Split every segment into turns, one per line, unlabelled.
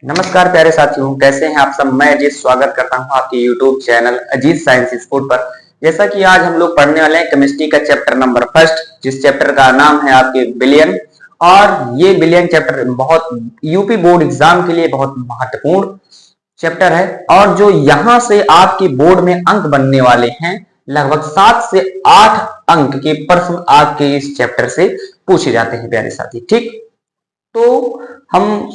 नमस्कार प्यारे साथियों, कैसे हैं आप सब। मैं अजीत स्वागत करता हूं आपके YouTube channel Ajit science sport पर। जैसा कि आज हम लोग पढ़ने वाले हैं केमिस्ट्री का चैप्टर नंबर फर्स्ट, जिस चैप्टर का नाम है आपके बिलियन। और ये बिलियन चैप्टर बहुत यूपी बोर्ड एग्जाम के लिए बहुत महत्वपूर्ण चैप्टर है। और जो यहाँ से आपके बोर्ड में अंक बनने वाले हैं, लगभग 7 से 8 अंक के प्रश्न आपके इस चैप्टर से पूछे जाते हैं प्यारे साथी। ठीक, तो हम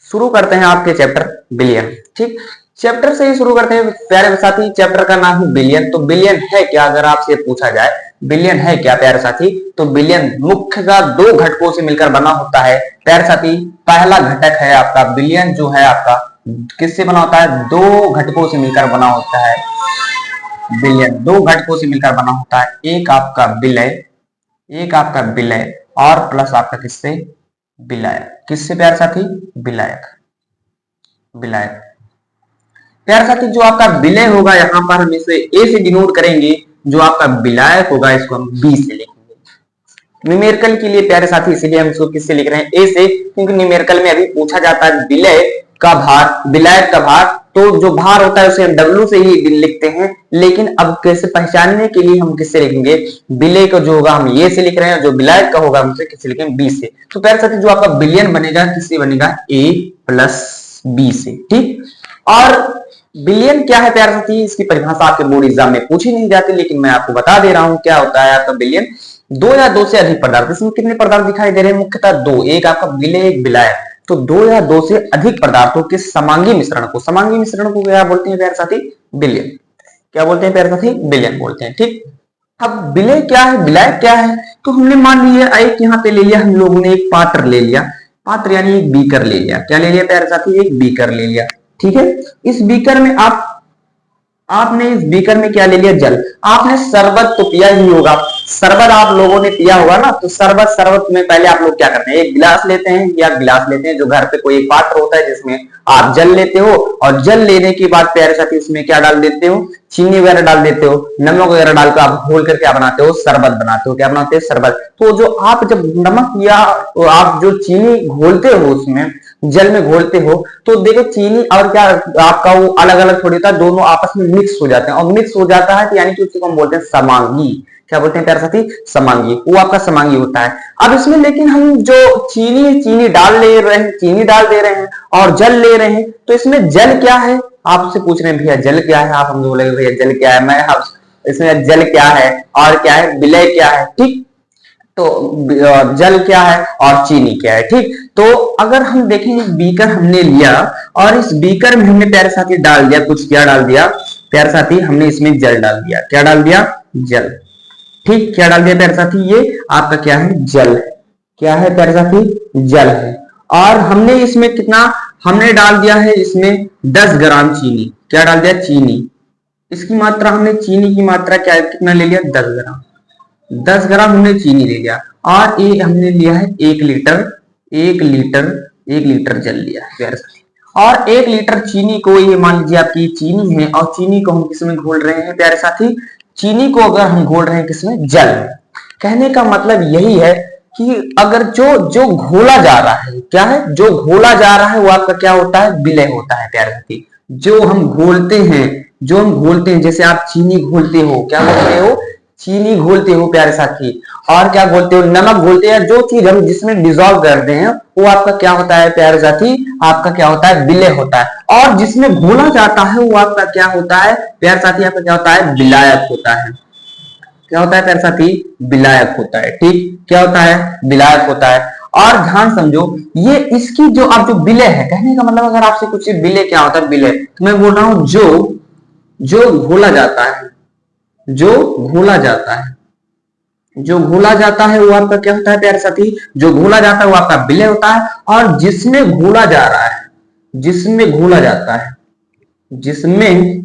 शुरू करते हैं आपके चैप्टर बिलियन। ठीक, चैप्टर से ही शुरू करते हैं प्यारे साथी। चैप्टर का नाम है बिलियन। तो बिलियन है क्या, अगर आपसे पूछा जाए बिलियन है क्या प्यारे साथी, तो बिलियन मुख्य का 2 घटकों से मिलकर बना होता है प्यारे साथी। पहला घटक है आपका बिलियन, जो है आपका किससे बना होता है, 2 घटकों से मिलकर बना होता है। बिलियन 2 घटकों से मिलकर बना होता है। एक आपका विलय, एक आपका विलय और प्लस आपका किससे, विलायक। किससे प्यारे साथी, विलायक। विलायक प्यारे साथी, जो आपका विलय होगा यहाँ पर हम इसे ए से डिनोट करेंगे, जो आपका विलायक होगा इसको हम बी से लिखेंगे न्यूमेरिकल के लिए प्यारे साथी। इसीलिए हम इसको किससे लिख रहे हैं, ए से, क्योंकि न्यूमेरिकल में अभी पूछा जाता है विलय का भार, विलायक का भार। तो जो भार होता है उसे हम डब्ल्यू से ही लिखते हैं, लेकिन अब कैसे पहचानने के लिए हम किससे लिखेंगे, विलय का जो होगा हम ए से लिख रहे हैं, जो विलायक का होगा हम उसे किससे लिखेंगे, बी से। तो प्यारे साथी, जो आपका बिलियन बनेगा किससे बनेगा, ए प्लस बी से। ठीक, और बिलियन क्या है प्यारे साथी, इसकी परिभाषा आपके बोर्ड एग्जाम में पूछी नहीं जाती, लेकिन मैं आपको बता दे रहा हूं क्या होता है आपका बिलियन। 2 या 2 से अधिक पदार्थ। इसमें कितने पदार्थ दिखाई दे रहे हैं, मुख्यतः 2, एक आपका विलय, एक विलायक। तो 2 या 2 से अधिक पदार्थों के समांगी मिश्रण को, समांगी मिश्रण को क्या बोलते हैं प्यारे साथी, बिलियन। क्या बोलते हैं प्यारे साथी, बिलियन बोलते हैं। ठीक, अब विलय क्या है, विलायक क्या है, तो हमने मान लिया एक यहाँ पे ले लिया हम लोगों ने, एक पात्र ले लिया, पात्र यानी एक बीकर ले लिया। क्या ले लिया प्यारे साथी, एक बीकर ले लिया। ठीक है, इस बीकर में आपने इस बीकर में क्या ले लिया, जल। आपने शरबत तो पिया ही होगा, शरबत आप लोगों ने पिया होगा ना। तो शरबत में पहले आप लोग क्या करते हैं, एक गिलास लेते हैं या गिलास लेते हैं, जो घर पे कोई एक पात्र होता है जिसमें आप जल लेते हो, और जल लेने के बाद प्यारे साथी इसमें क्या डाल देते हो, चीनी वगैरह डाल देते हो, नमक वगैरह डालकर आप घोल कर क्या बनाते हो, शरबत बनाते हो। क्या बनाते हो, शरबत। तो जो आप जब नमक या तो आप जो चीनी घोलते हो उसमें जल में घोलते हो, तो देखो चीनी और क्या आपका वो अलग अलग थोड़ी होता है, दोनों आपस में मिक्स हो जाते हैं। और मिक्स हो जाता है तो यानी कि उसको हम बोलते हैं समांगी। क्या बोलते हैं प्यारे साथी, समांगी। वो आपका समांगी होता है। अब इसमें लेकिन हम जो चीनी डाल ले रहे हैं, चीनी डाल दे रहे हैं और जल ले रहे हैं, तो इसमें जल क्या है, आपसे पूछ रहे हैं भैया जल क्या है, आप हमसे बोलेंगे भैया जल क्या है, मैं इसमें जल क्या है और क्या है, विलय क्या है। ठीक, तो जल क्या है और चीनी क्या है। ठीक, तो अगर हम देखें बीकर हमने लिया और इस बीकर में हमने प्यारे साथी डाल दिया कुछ, क्या डाल दिया प्यारे साथी, हमने इसमें जल डाल दिया। क्या डाल दिया, जल। ठीक, क्या डाल दिया प्यारे साथी, ये आपका क्या है, जल है। क्या है प्यारे साथी, जल है। और हमने इसमें कितना, हमने डाल दिया है इसमें 10 ग्राम चीनी। क्या डाल दिया, चीनी। इसकी मात्रा हमने, चीनी की मात्रा क्या कितना ले लिया, 10 ग्राम। 10 ग्राम हमने चीनी ले लिया और ये हमने लिया है 1 लीटर, 1 लीटर जल लिया है प्यारे साथी। और 1 लीटर चीनी को, ये मान लीजिए आपकी चीनी है, और चीनी को हम किसमें घोल रहे हैं प्यारे साथी, चीनी को अगर हम घोल रहे हैं किसमें, जल में। कहने का मतलब यही है कि अगर जो घोला जा रहा है, क्या है, जो घोला जा रहा है वो आपका क्या होता है, विलय होता है प्यारे साथी। जो हम घोलते हैं, जो हम घोलते हैं, जैसे आप चीनी घोलते हो, क्या घोलते हो, चीनी घोलते हो प्यारे साथी, और क्या घोलते हो, नमक घोलते हैं। जो चीज हम जिसमें डिजोल्व करते हैं वो आपका क्या होता है प्यारे साथी, आपका क्या होता है, विलय होता है। और जिसमें घोला जाता है वो आपका क्या होता है प्यारे साथी, आपका क्या होता है, विलायक होता है। क्या होता है प्यारे साथी, विलायक होता है। ठीक, क्या होता है, विलायक होता है। और ध्यान समझो, ये इसकी जो आप जो विलय है, कहने का मतलब अगर आपसे कुछ विलय क्या होता है, विलय, तो मैं बोल रहा हूं जो घोला जाता है, जो घोला जाता है, जो घोला जाता है वो आपका क्या होता है प्यारे साथी, जो घोला जाता है वो आपका विलय होता है। और जिसमें घोला जा रहा है, जिसमें घोला जाता है, जिसमें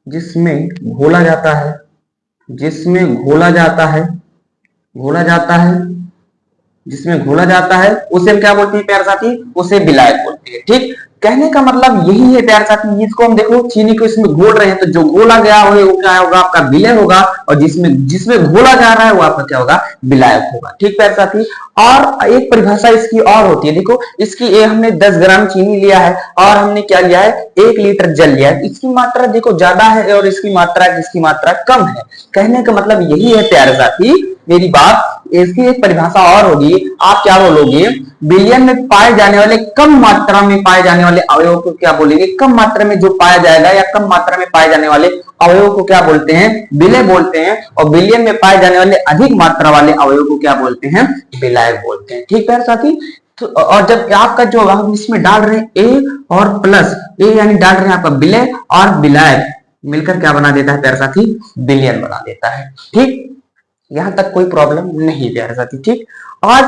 जिसमें घोला जाता है, जिसमें घोला जाता है, घोला जाता है, जिसमें घोला जाता है, उसे हम क्या बोलते हैं प्यारे साथी, उसे विलायक बोलते हैं। ठीक, कहने का मतलब यही है प्यारे साथी, इसको हम देखो चीनी को इसमें घोल रहे हैं तो जो घोला गया हो वो क्या होगा, आपका विलय होगा, और जिसमें घोला जा रहा है वो आपका क्या होगा, विलायक होगा। ठीक प्यारे साथी, और एक परिभाषा इसकी और होती है, देखो इसकी हमने 10 ग्राम चीनी लिया है और हमने क्या लिया है, 1 लीटर जल लिया है, इसकी मात्रा देखो ज्यादा है और इसकी मात्रा कम है। कहने का मतलब यही है प्यारे साथी मेरी बात, इसकी एक परिभाषा और होगी, आप क्या बोलोगे, बिलियन में पाए जाने वाले कम मात्रा में पाए जाने वाले अवयव को क्या बोलेंगे, कम मात्रा में जो पाया जाएगा या कम मात्रा में पाए जाने वाले अवयव को क्या बोलते हैं, विलय बोलते हैं, और बिलियन में पाए जाने वाले अधिक मात्रा वाले अवयव को क्या बोलते हैं, विलायक बोलते हैं। ठीक है साथी, तो और जब आपका जो हम इसमें डाल रहे हैं ए और प्लस ए, यानी डाल रहे हैं आपका विलय और विलायक मिलकर क्या बना देता है प्यारे साथी, बिलियन बना देता है। ठीक, यहां तक कोई प्रॉब्लम नहीं प्यारे साथी। ठीक, आज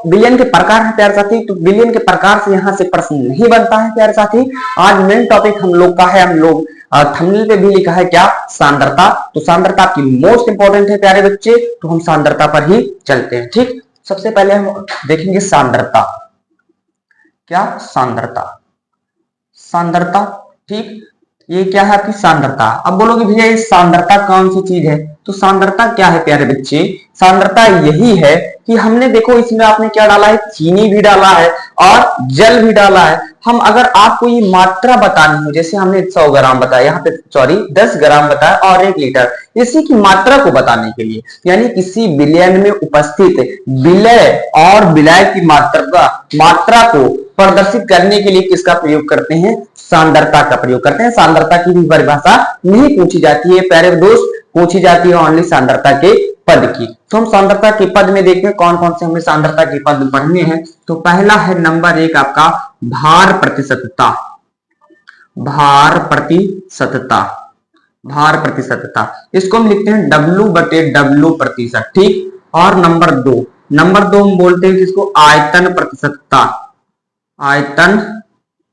बिलियन के प्रकार है प्यारे साथी, तो बिलियन के प्रकार से यहां से प्रश्न नहीं बनता है प्यारे साथी। आज मेन टॉपिक हम लोग का है, हम लोग थंबनेल पे भी लिखा है क्या, सांद्रता, तो सांद्रता की मोस्ट इंपॉर्टेंट है प्यारे बच्चे, तो हम सांद्रता पर ही चलते हैं। ठीक, सबसे पहले हम देखेंगे सांद्रता, क्या सांद्रता, सांद्रता। ठीक, ये क्या है आपकी सांद्रता। अब बोलोगे भैया ये सांद्रता कौन सी चीज है, तो सांद्रता क्या है प्यारे बच्चे, सांद्रता यही है कि हमने देखो इसमें आपने क्या डाला है, चीनी भी डाला है और जल भी डाला है। हम अगर आपको ये मात्रा बतानी हो, जैसे हमने 100 ग्राम बताया, यहाँ पे सॉरी 10 ग्राम बताया और 1 लीटर, इसी की मात्रा को बताने के लिए, यानी किसी विलयन में उपस्थित विलय और विलायक की मात्रा को प्रदर्शित करने के लिए किसका प्रयोग करते हैं, सांद्रता का प्रयोग करते हैं। सांद्रता की भी परिभाषा नहीं पूछी जाती है प्यारे दोस्त, पूछी जाती है ओनली सांद्रता के पद की। तो हम सांद्रता के पद में देखते हैं कौन कौन से हमें सांद्रता के पद पढ़ने हैं। तो पहला है नंबर 1 आपका भार प्रतिशतता, भार प्रतिशतता, भार प्रतिशतता, इसको हम लिखते हैं W/W प्रतिशत। ठीक, और नंबर 2 हम बोलते हैं किसको, आयतन प्रतिशतता, आयतन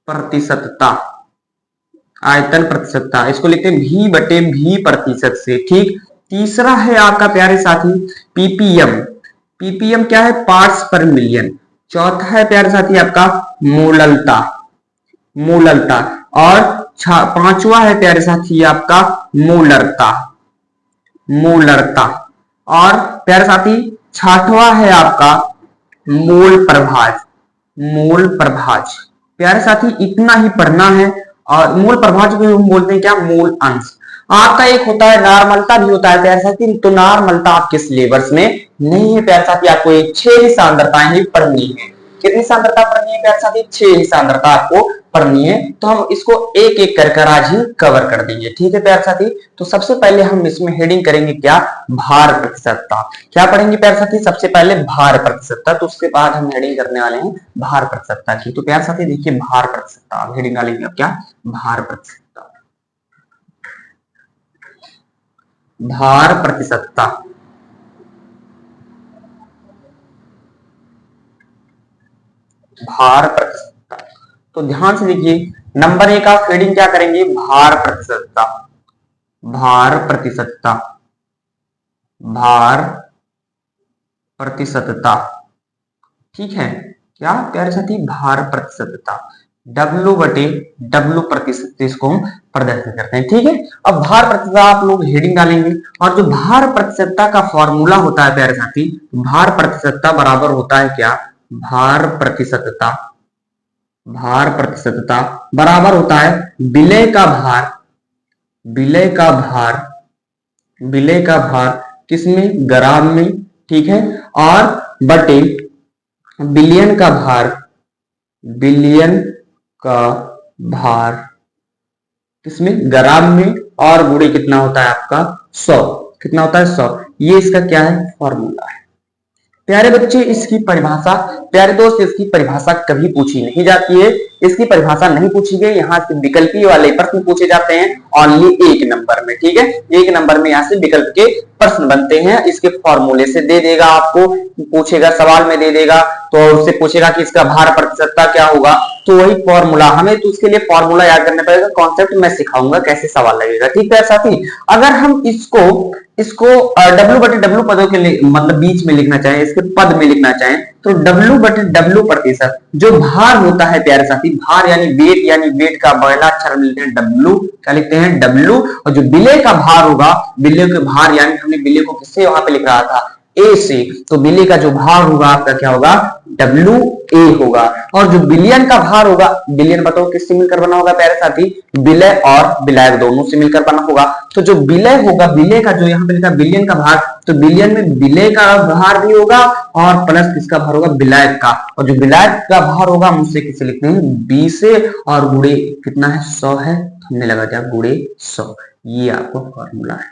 प्रतिशतता, आयतन प्रतिशतता, इसको लिखते हैं V/V प्रतिशत से। ठीक, तीसरा है आपका प्यारे साथी पीपीएम, पीपीएम क्या है, पार्ट्स पर मिलियन। चौथा है प्यारे साथी आपका मोललता, मोललता, और पांचवा है प्यारे साथी आपका मोलरता, मोलरता, और प्यारे साथी छठवां है आपका मोल प्रभाज, मोल प्रभाज। प्यारे साथी इतना ही पढ़ना है, और मूल प्रभाज को हम बोलते हैं क्या, मूल अंश। आपका एक होता है नॉर्मलता भी होता है प्यारे साथी, तो नॉर्मलता आपके सिलेबस में नहीं है प्यारे साथी, आपको ये 6 ही सांद्रताएं ही पढ़नी है। कितनी सांद्रता पढ़नी है प्यारे साथी, 6 ही सांद्रता आपको पढ़नी है। तो हम इसको एक एक कर आज ही कवर कर देंगे। ठीक है प्यारे साथी, तो सबसे पहले हम इसमें हेडिंग करेंगे क्या, भार प्रतिशतता। क्या पढ़ेंगे प्यारे साथी, सबसे पहले भार प्रतिशतता, तो उसके बाद हम हेडिंग करने वाले हैं भार प्रतिशतता की। तो प्यारे साथी देखिए भार प्रतिशतता, हेडिंग डालेंगे अब क्या, भार प्रतिशतता, भार प्रतिशतता, भार प्रतिशतता। तो ध्यान से देखिए नंबर 1 आप हेडिंग क्या करेंगे, भार प्रतिशतता, भार प्रतिशतता, भार प्रतिशतता। ठीक है, क्या प्यारे साथी, भार प्रतिशतता, W/W प्रतिशत, इसको हम प्रदर्शित करते हैं। ठीक है, अब भार प्रतिशतता आप लोग हेडिंग डालेंगे, और जो भार प्रतिशतता का फॉर्मूला होता है प्यारे साथी, भार प्रतिशतता बराबर होता है क्या, भार प्रतिशतता, भार प्रतिशतता बराबर होता है विलय का भार, विलय का भार, विलय का भार किसमें, ग्राम में। ठीक है, और बटे बिलियन का भार, बिलियन का भार किसमें, ग्राम में, और गुणे कितना होता है आपका 100, कितना होता है 100। ये इसका क्या है, फॉर्मूला है। प्यारे बच्चे इसकी परिभाषा, प्यारे दोस्त इसकी परिभाषा कभी पूछी नहीं जाती है, इसकी परिभाषा नहीं पूछी गई, यहाँ से विकल्पी वाले प्रश्न पूछे जाते हैं ओनली 1 नंबर में। ठीक है, 1 नंबर में यहाँ से विकल्प के प्रश्न बनते हैं, इसके फॉर्मूले से दे देगा आपको, पूछेगा सवाल में दे देगा, तो उससे पूछेगा कि इसका भार प्रतिशतता क्या होगा, तो वही फॉर्मूला हमें, तो उसके लिए फॉर्मूला याद करना पड़ेगा, कॉन्सेप्ट मैं सिखाऊंगा कैसे सवाल लगेगा। ठीक है साथी, अगर हम इसको इसको डब्ल्यू बटे डब्ल्यू पदों के लिए मतलब बीच में लिखना चाहें, इसके पद में लिखना चाहें तो डब्ल्यू बटे डब्ल्यू प्रतिशत जो भार होता है प्यारे साथी, भार यानी वेट का पहला अक्षर मिलते हैं डब्ल्यू, क्या लिखते हैं डब्ल्यू, और जो विलय का भार होगा, विलय के भार यानी हमने विलय को किससे वहां पे लिख रहा था ए से, तो विलय का जो भार होगा आपका क्या होगा डब्ल्यू ए होगा। और जो बिलियन का भार होगा, बिलियन बताओ किससे मिलकर बना होगा प्यारे साथी, विलय और विलायक दोनों से मिलकर बना होगा। तो जो विलय होगा, विलय का जो यहाँ पे लिखा बिलियन का भार, तो बिलियन में विलय का भार भी होगा और प्लस किसका भार होगा विलायक का, और जो विलायक का भार होगा हम उससे किसे लिखते हैं बी से, और गुणे कितना है 100 है, हमने लगा दिया गुणे 100। ये आपको फॉर्मूला है।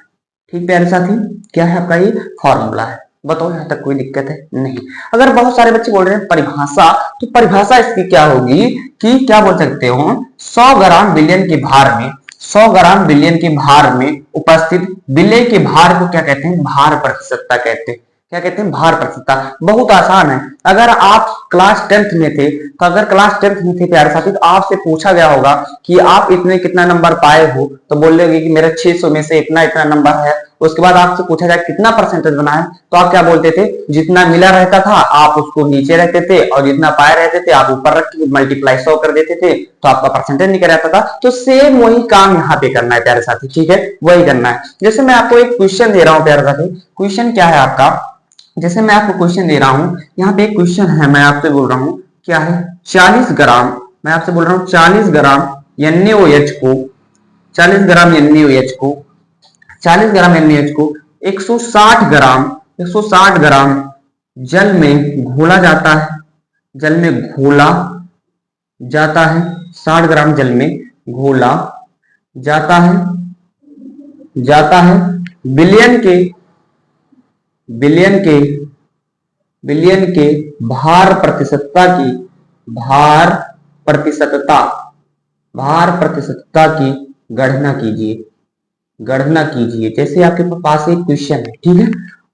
ठीक प्यारे साथी, क्या है आपका ये फॉर्मूला है। बताओ यहाँ तक कोई दिक्कत है नहीं। अगर बहुत सारे बच्चे बोल रहे हैं परिभाषा, तो परिभाषा इसकी क्या होगी कि क्या बोल सकते हो 100 ग्राम विलयन के भार में, 100 ग्राम विलयन के भार में उपस्थित विलय के भार को क्या कहते हैं भार प्रतिशतता कहते हैं। क्या कहते हैं भार प्रतिशतता। बहुत आसान है। अगर आप क्लास 10th में थे, तो अगर क्लास 10th में थे प्यारे साथी, तो आपसे पूछा गया होगा कि आप इतने कितना नंबर पाए हो, तो बोलोगे कि मेरा 600 में से इतना इतना नंबर है। उसके बाद आपसे पूछा जाए कितना परसेंटेज बना है, तो आप क्या बोलते थे, जितना मिला रहता था आप उसको नीचे रखते थे, और जितना पाए रहते थे आप ऊपर रख के मल्टीप्लाई 100 कर देते थे, तो आपका परसेंटेज निकल आता था। तो सेम वही काम यहाँ पे करना है प्यारे साथी। ठीक है, वही करना है। जैसे मैं आपको एक क्वेश्चन दे रहा हूँ प्यारे साथी, क्वेश्चन क्या है आपका, जैसे मैं आपको क्वेश्चन दे रहा हूं, यहाँ पे एक क्वेश्चन है, मैं आपसे बोल रहा हूं क्या है 40 ग्राम, मैं आपसे बोल रहा हूं 40 ग्राम NaOH को, 40 ग्राम NaOH को, 40 ग्राम NaOH को 160 ग्राम जल में घोला जाता है, जल में घोला जाता है, 60 ग्राम जल में घोला जाता है विलयन के भार प्रतिशतता की गणना कीजिए। जैसे आपके पास एक क्वेश्चन है, ठीक है।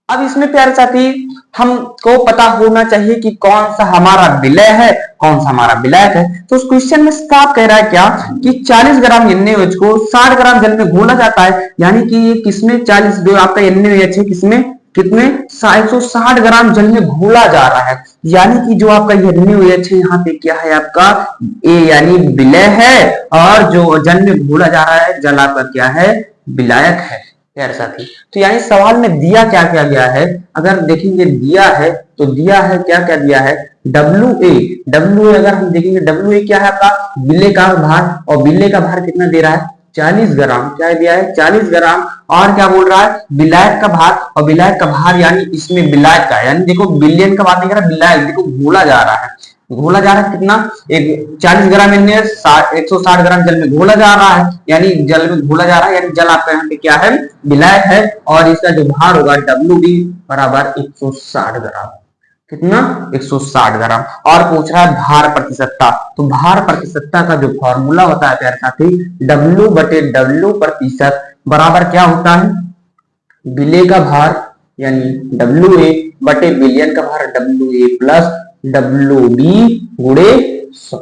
अब इसमें प्यारे साथी हमको पता होना चाहिए कि कौन सा हमारा विलय है, कौन सा हमारा विलायक है। तो उस क्वेश्चन में साफ कह रहा है क्या कि 40 ग्राम NaOH को 60 ग्राम जल में घोला जाता है, यानी कि ये किसमें 40 जो आपका NaOH है किसमें कितने 160 ग्राम जल में घोला जा रहा है, यानी कि जो आपका NaOH है यहाँ पे क्या है आपका ए यानी विलय है, और जो जल में घोला जा रहा है जल आपका क्या है विलायक है प्यारे साथी। तो यानी सवाल में दिया क्या क्या गया है, अगर देखेंगे दिया है तो दिया है क्या क्या दिया है WA अगर हम देखेंगे WA क्या है आपका विलय का भार, और विलय का भार कितना दे रहा है 40 ग्राम, क्या दिया है 40 ग्राम, और क्या बोल रहा है विलायक का भार, और विलायक का भार यानी इसमें विलायक का, यानी देखो बिलियन का बात नहीं कर रहा, विलायक देखो घोला जा रहा है कितना एक 40 ग्राम 160 ग्राम जल में घोला जा रहा है, यानी जल में घोला जा रहा है, यानी जल आपका यहाँ पे क्या है विलायक है, और इसका जो भार होगा WB बराबर 160 ग्राम, कितना 160 ग्राम। और पूछ रहा है भार प्रतिशतता, तो भार प्रतिशतता का जो फॉर्मूला होता है प्यारे साथी W बटे W प्रतिशत बराबर क्या होता है विलय का भार यानी WA बटे बिलियन का भार WA प्लस WB गुणे 100।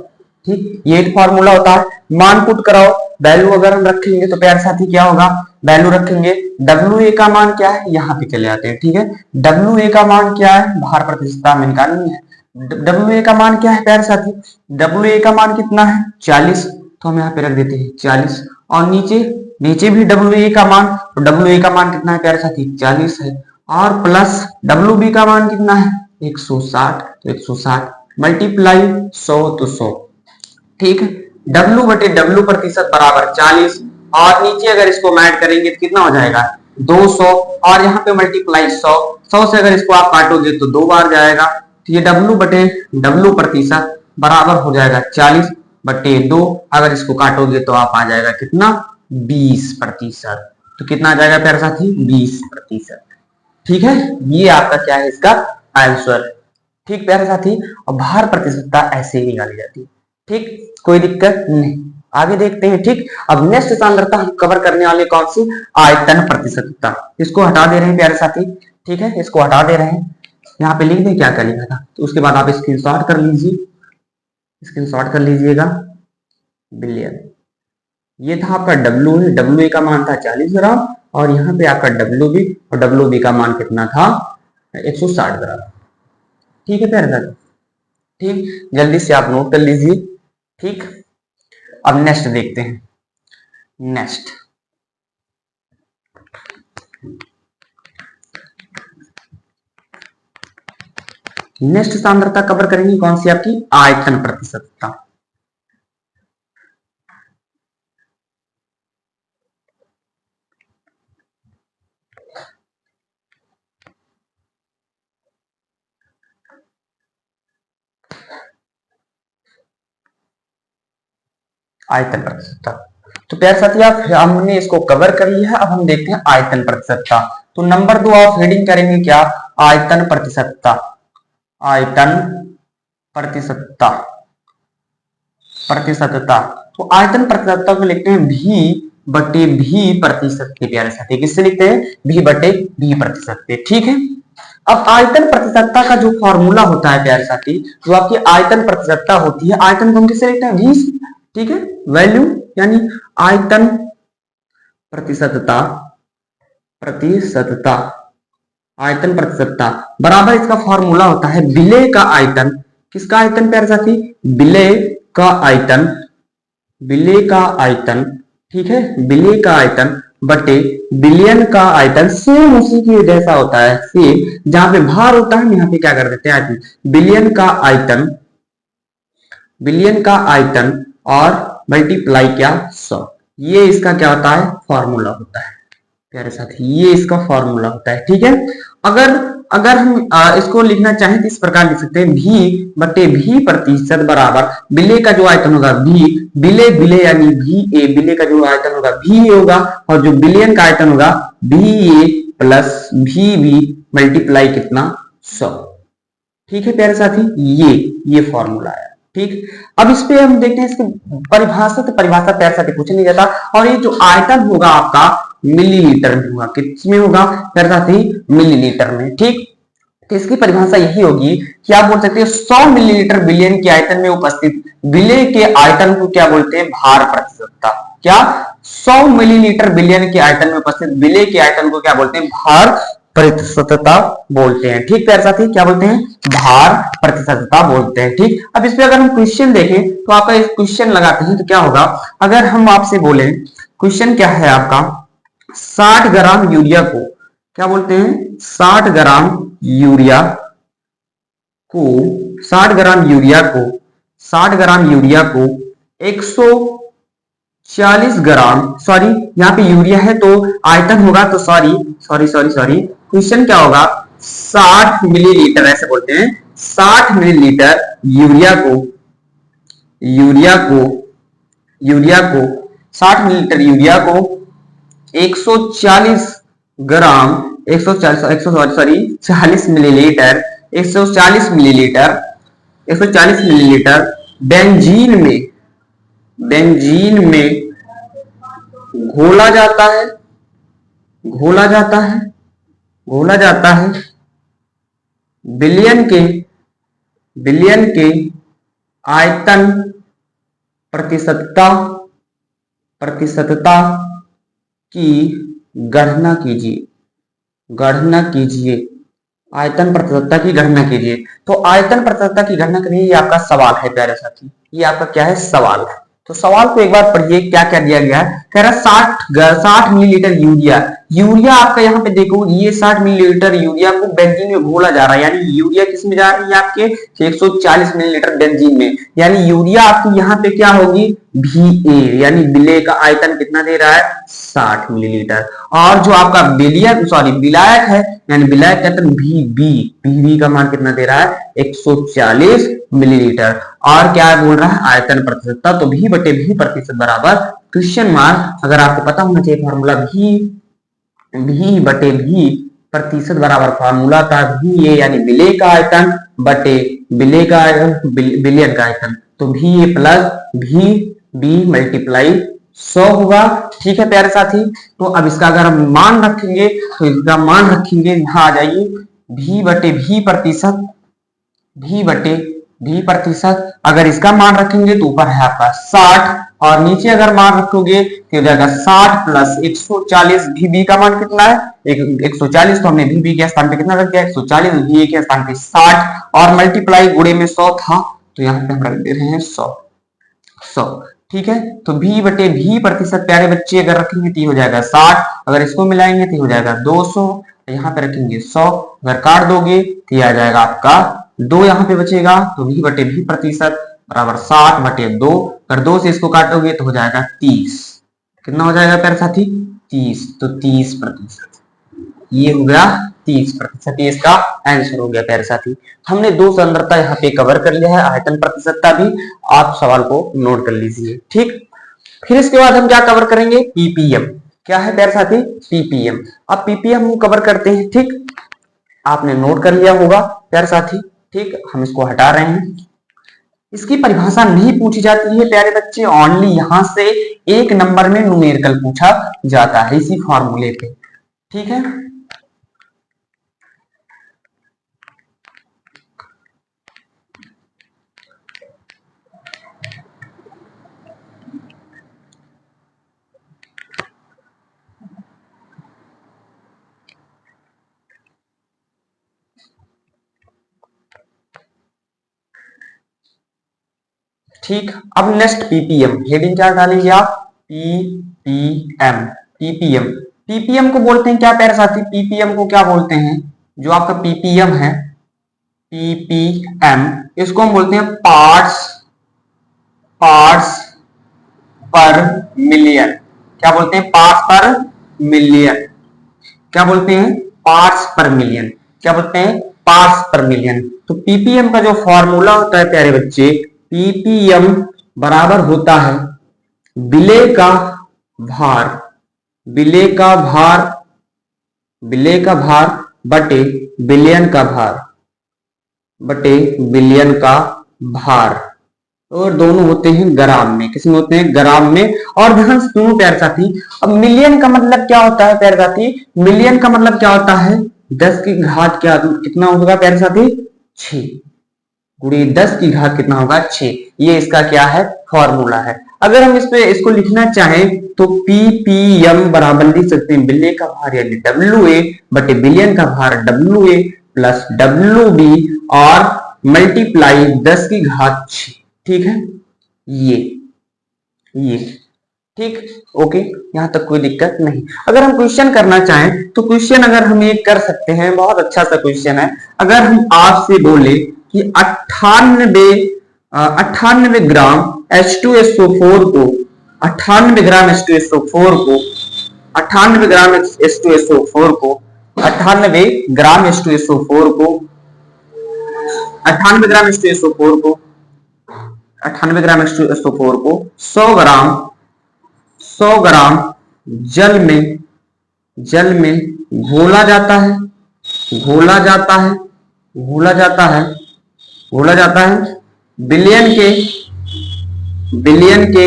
ठीक, ये एक फॉर्मूला होता है। मान पुट कराओ, वैल्यू अगर हम रखेंगे तो प्यारे साथी क्या होगा, वैल्यू रखेंगे WA का मान क्या है यहाँ पे चले आते हैं। ठीक है, WA का मान क्या है भार प्रतिशतता में निकालनी है। WA का मान क्या है प्यारे साथी, WA का मान कितना है 40, तो हम यहाँ पे रख देते हैं 40, और नीचे भी WA का मान, तो WA का मान कितना है प्यारे साथी 40 है, और प्लस WB का मान कितना है 160, तो 160 मल्टीप्लाई 100 तो 100। ठीक है, W बटे W प्रतिशत बराबर 40, और नीचे अगर इसको ऐड करेंगे तो कितना हो जाएगा 200, और यहाँ पे मल्टीप्लाई 100 से अगर इसको आप काटोगे तो 2 बार जाएगा, तो ये W बटे W प्रतिशत बराबर हो जाएगा 40 बटे 2, अगर इसको काटोगे तो आप आ जाएगा कितना 20%। तो कितना आ जाएगा प्यारे साथी 20%। ठीक है, ये आपका क्या है इसका आंसर। ठीक प्यारे साथी, और भार प्रतिशतता ऐसे ही निकाली जाती है। ठीक, कोई दिक्कत नहीं, आगे देखते हैं। ठीक, अब नेक्स्ट सांद्रता हम कवर करने वाले कौन सी आयतन प्रतिशतता, इसको हटा दे रहे हैं प्यारे साथी। ठीक है, इसको हटा दे रहे हैं, यहाँ पे लिख दें क्या क्या लिखा था, तो उसके बाद आप स्क्रीनशॉट कर लीजिए, स्क्रीनशॉट कर लीजिएगा बिलियन। ये था आपका WA का मान था 40 ग्राम, और यहाँ पे आपका WB, और WB का मान कितना था 160 ग्राम। ठीक है प्यारे साथी, ठीक, जल्दी से आप नोट कर लीजिए। ठीक, अब नेक्स्ट देखते हैं। नेक्स्ट सांद्रता कवर करेंगे कौन सी, आपकी आयतन प्रतिशतता। आयतन प्रतिशतता, तो प्यारे साथी आप हमने इसको कवर कर लिया है। अब हम देखते हैं आयतन प्रतिशतता। तो नंबर 2 आप हेडिंग करेंगे क्या, आयतन प्रतिशतता। आयतन प्रतिशतता, प्रतिशतता, तो आयतन प्रतिशतता को लिखते हैं भी बटे भी प्रतिशत के। प्यारे साथी किससे लिखते हैं, भी बटे भी प्रतिशत के। ठीक है, अब आयतन प्रतिशतता का जो फॉर्मूला होता है प्यारे साथी, जो आपकी आयतन प्रतिशतता होती है, आयतन को हम किससे लिखते हैं, भी। ठीक है, वैल्यू यानी आयतन प्रतिशतता, प्रतिशतता, आयतन प्रतिशतता बराबर इसका फॉर्मूला होता है विलेय का आयतन। किसका आयतन प्यारे साथी, विलेय का आयतन, विलेय का आयतन। ठीक है, विलेय का आयतन बटे विलयन का आयतन। सेम उसी की जैसा होता है, सेम जहां पे भार होता है यहाँ पे क्या कर देते हैं आयतन। विलयन का आयतन, विलयन का आयतन और मल्टीप्लाई क्या 100। ये इसका क्या होता है, फॉर्मूला होता है प्यारे साथी, ये इसका फॉर्मूला होता है। ठीक है, अगर हम इसको लिखना चाहें तो इस प्रकार लिख सकते हैं, भी बटे भी प्रतिशत बराबर विलेय का जो आयतन होगा भी, विलेय विलेय यानी भी ए, विलेय का जो आयतन होगा भी ए होगा, और जो विलयन का आयतन होगा भी ए प्लस भी बी मल्टीप्लाई कितना 100। ठीक है प्यारे साथी, ये फॉर्मूला है। ठीक, अब इस पे हम देखते हैं इसकी परिभाषा। तो परिभाषा प्यारे साथी कुछ नहीं जाता, और ये जो आयतन होगा आपका मिलीलीटर में होगा। किसमें होगा प्यारे साथी, मिलीलीटर में। ठीक, तो इसकी परिभाषा यही होगी कि आप बोल सकते हैं 100 मिलीलीटर विलयन के आयतन में उपस्थित विलेय के आयतन को क्या बोलते हैं, भार प्रतिशतता। क्या, 100 मिलीलीटर विलयन के आयतन में उपस्थित विलेय के आयतन को क्या बोलते हैं, भार प्रतिशतता बोलते हैं। ठीक प्यारे साथी, क्या बोलते हैं, भार प्रतिशतता बोलते हैं। ठीक, अब इस पे अगर हम क्वेश्चन देखें तो आपका एक क्वेश्चन लगाते हैं तो क्या होगा, अगर हम आपसे बोले क्वेश्चन क्या है आपका, 60 ग्राम यूरिया को क्या बोलते हैं, 60 ग्राम यूरिया को, 60 ग्राम यूरिया को, 60 ग्राम यूरिया को 140 ग्राम, सॉरी यहाँ पे यूरिया है तो आयतन होगा, तो सॉरी क्वेश्चन क्या होगा, 60 मिलीलीटर ऐसे बोलते हैं, 60 मिलीलीटर यूरिया को 60 मिलीलीटर यूरिया को 140 ग्राम 40 मिलीलीटर 140 मिलीलीटर बेंजीन में घोला जाता है विलयन के आयतन प्रतिशतता की गणना कीजिए। आयतन प्रतिशतता की गणना कीजिए। तो आयतन प्रतिशतता की गणना के लिए ये आपका सवाल है प्यारे साथी, ये आपका क्या है, सवाल है। तो सवाल को एक बार पढ़िए, क्या क्या दिया गया है। कह रहा 60 मिलीलीटर यूरिया आपका यहाँ पे देखो, ये 60 मिलीलीटर यूरिया को बेंजीन में घोला जा रहा है, यानी यूरिया किस में जा रही है आपके 140 मिलीलीटर बेंजीन में, यानी यूरिया आपकी यहाँ पे क्या होगी, VA, यानी विलेय का आयतन कितना दे रहा है, 60 मिलीलीटर। और जो आपका विलायक है, यानी विलायक आयतन VB का मान कितना दे रहा है, 140 मिलीलीटर। और क्या बोल रहा है, आयतन प्रतिशतता, तो भी बटे भी प्रतिशत बराबर क्वेश्चन मार्क। अगर आपको पता होना चाहिए फॉर्मूला, भी बटे भी प्रतिशत बराबर फॉर्मूला था VA, यानी विलेय का आयतन बटे विलेय का आयतन विलयन का आयतन, तो VA प्लस VB मल्टीप्लाई 100 होगा। ठीक है प्यारे साथी, तो अब इसका अगर हम मान रखेंगे तो इसका मान रखेंगे, यहाँ आ जाइए, भी बटे भी प्रतिशत, अगर इसका मान रखेंगे तो ऊपर है आपका 60 और नीचे अगर मान रखोगे तो हो जाएगा 60 प्लस 140। भी का मान कितना है 140, तो हमने भी के स्थान पे कितना रख दिया 140, भी के स्थान पे 60 और मल्टीप्लाई गुणे में 100 था तो यहाँ पे हम रख दे रहे हैं 100। ठीक है, तो भी बटे भी प्रतिशत प्यारे बच्चे अगर रखेंगे तो हो जाएगा 60, अगर इसको मिलाएंगे तो हो जाएगा 200, यहाँ पे रखेंगे 100, अगर काट दोगे तो आ जाएगा आपका 2 यहाँ पे बचेगा, तो भी बटे भी प्रतिशत बराबर 60 बटे 2, अगर 2 से इसको काटोगे तो हो जाएगा 30। कितना हो जाएगा प्यारे साथी 30, तो 30%, ये हो गया 30%, ये इसका आंसर हो गया प्यारे साथी। हमने 2 सांद्रता यहाँ पे कवर कर लिया है, आयतन प्रतिशतता भी आप सवाल को नोट कर लीजिए। ठीक, फिर इसके बाद हम क्या कवर करेंगे पीपीएम। क्या है प्यारे साथी पीपीएम। अब पीपीएम हम कवर करते हैं। ठीक, आपने नोट कर लिया होगा प्यारे साथी। ठीक, हम इसको हटा रहे हैं, इसकी परिभाषा नहीं पूछी जाती है प्यारे बच्चे, ओनली यहां से 1 नंबर में न्यूमेरिकल पूछा जाता है इसी फॉर्मूले पे। ठीक है, ठीक। अब नेक्स्ट पीपीएम, हेडिंग क्या डालेंगे आप पीपीएम। पीपीएम, पीपीएम को बोलते हैं क्या प्यारे साथी, पीपीएम को क्या बोलते हैं, जो आपका पीपीएम है पीपीएम, इसको हम बोलते हैं पार्ट्स पर मिलियन। क्या बोलते हैं पार्ट्स पर मिलियन, क्या बोलते हैं पार्ट्स पर मिलियन, क्या बोलते हैं पार्ट्स पर मिलियन। तो पीपीएम का जो फॉर्मूला होता है प्यारे बच्चे, पीपीएम बराबर होता है विलेय का भार, विलेय का भार, विलेय का भार बटे बिलियन का भार, बटे बिलियन का भार, और दोनों होते हैं ग्राम में। किसमें होते हैं ग्राम में। और ध्यान से सुनो प्यारे साथी, अब मिलियन का मतलब क्या होता है प्यारे साथी, मिलियन का मतलब क्या होता है 10 की घात क्या कितना होगा प्यारे साथी 6 गुणे 10 की घात कितना होगा 6। ये इसका क्या है फॉर्मूला है। अगर हम इस पे इसको लिखना चाहें तो पीपीएम बराबर लिख सकते हैं विलेय का भार यानी डब्ल्यूए बटे बिलियन का भार डब्ल्यूए प्लस डब्ल्यूबी और मल्टीप्लाई 10 की घात 6। ठीक है, ये ठीक, ओके, यहां तक कोई दिक्कत नहीं। अगर हम क्वेश्चन करना चाहें तो क्वेश्चन अगर हम ये कर सकते हैं, बहुत अच्छा सा क्वेश्चन है। अगर हम आपसे बोले कि 98 ग्राम H2SO4 को 98 ग्राम H2SO4 को 98 ग्राम H2SO4 को 98 ग्राम H2SO4 को 98 ग्राम H2SO4 को 98 ग्राम H2SO4 को 100 ग्राम जल में घोला जाता है, घोला जाता है बिलियन के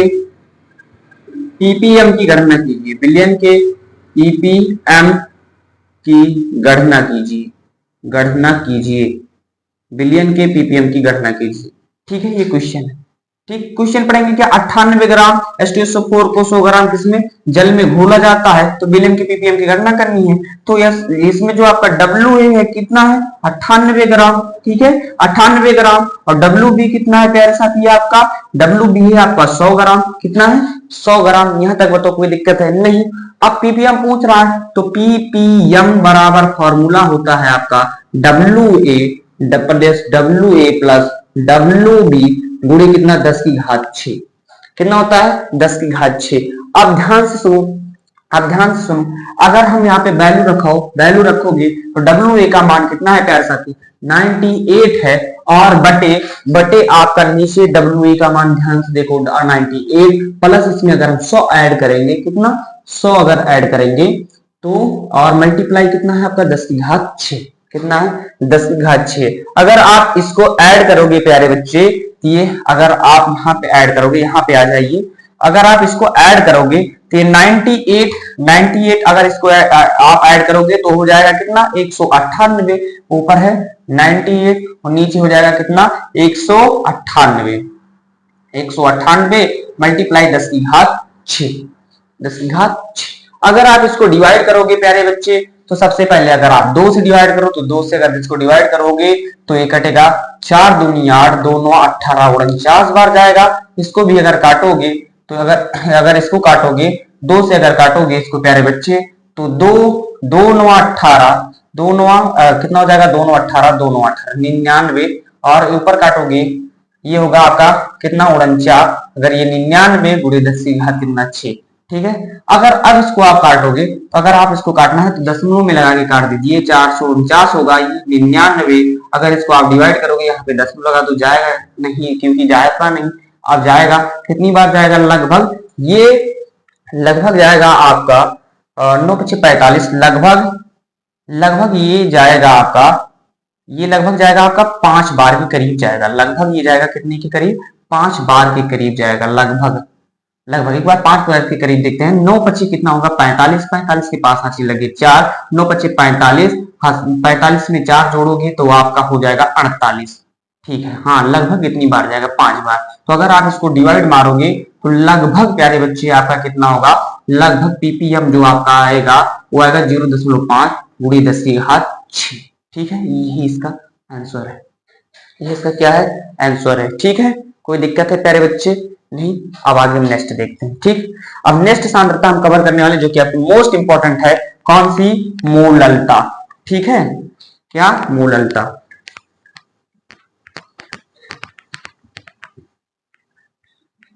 पीपीएम की गणना कीजिए, बिलियन के पीपीएम की गणना कीजिए, बिलियन के पीपीएम की गणना कीजिए। ठीक है, ये क्वेश्चन है। ठीक, क्वेश्चन पढ़ेंगे क्या 98 ग्राम H2SO4 को 100 ग्राम किसमें जल में घोला जाता है तो बिलियन के पीपीएम की गणना करनी है। तो इसमें जो आपका डब्ल्यू है कितना है 98 ग्राम। ठीक है, 98 ग्राम और डब्ल्यू कितना है प्यारे साथी, आपका डब्ल्यू है आपका 100 ग्राम। कितना है 100 ग्राम। यहां तक बताओ कोई दिक्कत है नहीं। अब पीपीएम पूछ रहा है तो पीपीएम बराबर फॉर्मूला होता है आपका डब्ल्यूए प्लस डब्ल्यूबी गुणे कितना 10 की घात 6। कितना होता है 10 की घात 6। अब ध्यान से सुनो, अगर हम यहाँ पे वैल्यू रखोगे तो डब्ल्यू का मान कितना है प्यारे साथी 98 है और बटे आपका नीचे डब्ल्यू का मान ध्यान से देखो 98 प्लस इसमें अगर हम 100 ऐड करेंगे, कितना 100 अगर ऐड करेंगे तो और मल्टीप्लाई कितना है आपका 10 की घात 6। कितना है 10 की घात 6। अगर आप इसको ऐड करोगे प्यारे बच्चे, ये अगर आप यहाँ पे ऐड करोगे, यहाँ पे आ जाइए, अगर आप इसको ऐड करोगे तो 98 अगर इसको आप ऐड करोगे तो हो जाएगा कितना 198। ऊपर है 98 और नीचे हो जाएगा कितना 198 मल्टीप्लाई 10 की घात 6, 10 की घात 6। अगर आप इसको डिवाइड करोगे प्यारे बच्चे तो सबसे पहले अगर आप 2 से डिवाइड करो तो 2 से अगर इसको डिवाइड करोगे तो ये कटेगा 4 दूनी 8, 2 9 18 49 बार जाएगा। इसको भी अगर काटोगे तो अगर इसको काटोगे 2 से अगर काटोगे इसको प्यारे बच्चे तो 2 2 9 18, 2 9 कितना हो जाएगा, 2 9 18, 2 9 18 99, और ऊपर काटोगे ये होगा आपका कितना 49। अगर ये 99 गुणे 10 की घात कितना 6, ठीक है। अगर अब इसको आप काटोगे तो अगर आप इसको काटना है तो दशमलव में लगा के काट दीजिए, 449 होगा, ये 99। अगर इसको आप डिवाइड करोगे यहाँ पे दशमलव लगा तो जाएगा नहीं, क्योंकि जाएगा नहीं। अब जाएगा कितनी बार जाएगा, लगभग ये लगभग जाएगा आपका 9 5 45, लगभग ये जाएगा आपका, ये लगभग जाएगा आपका 5 बार के करीब जाएगा। लगभग ये जाएगा कितने के करीब, 5 बार के करीब जाएगा लगभग। एक बार 5 बार के करीब देखते हैं। 9 25 कितना होगा 45, 45 के पास हासिल लगे 4, 9 25 45, 45 में 4 जोड़ोगे तो आपका हो जाएगा 48, ठीक है। हाँ लगभग कितनी बार जाएगा, 5 बार। तो अगर आप इसको डिवाइड मारोगे तो लगभग प्यारे बच्चे आपका कितना होगा, लगभग पीपीएम जो आपका आएगा वो आएगा 0.5 गुणे 10 की घात 6, ठीक है। यही इसका आंसर है, ये इसका क्या है, आंसर है, ठीक है। कोई दिक्कत है प्यारे बच्चे, नहीं। अब आगे हम नेक्स्ट देखते हैं, ठीक। अब नेक्स्ट सांद्रता हम कवर करने वाले जो कि आपकी मोस्ट इंपॉर्टेंट है, कौन सी, मोललता, ठीक है। क्या, मोललता।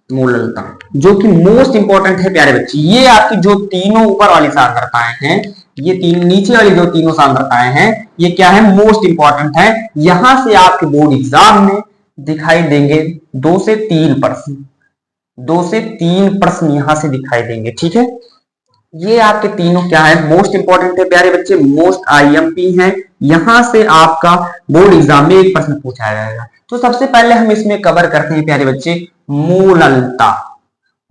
मोललता जो कि मोस्ट इंपॉर्टेंट है प्यारे बच्चे। ये आपकी जो तीनों ऊपर वाली सांद्रताएं हैं, ये तीन नीचे वाली जो तीनों सांद्रताएं हैं, ये क्या है, मोस्ट इंपॉर्टेंट है। यहां से आपके बोर्ड एग्जाम में दिखाई देंगे 2 से 3 प्रश्न, 2 से 3 प्रश्न यहां से दिखाई देंगे, ठीक है। ये आपके तीनों क्या है, मोस्ट इंपॉर्टेंट है प्यारे बच्चे, मोस्ट आईएमपी है। यहां से आपका बोर्ड एग्जाम में एक प्रश्न पूछा जाएगा। तो सबसे पहले हम इसमें कवर करते हैं प्यारे बच्चे मोललता।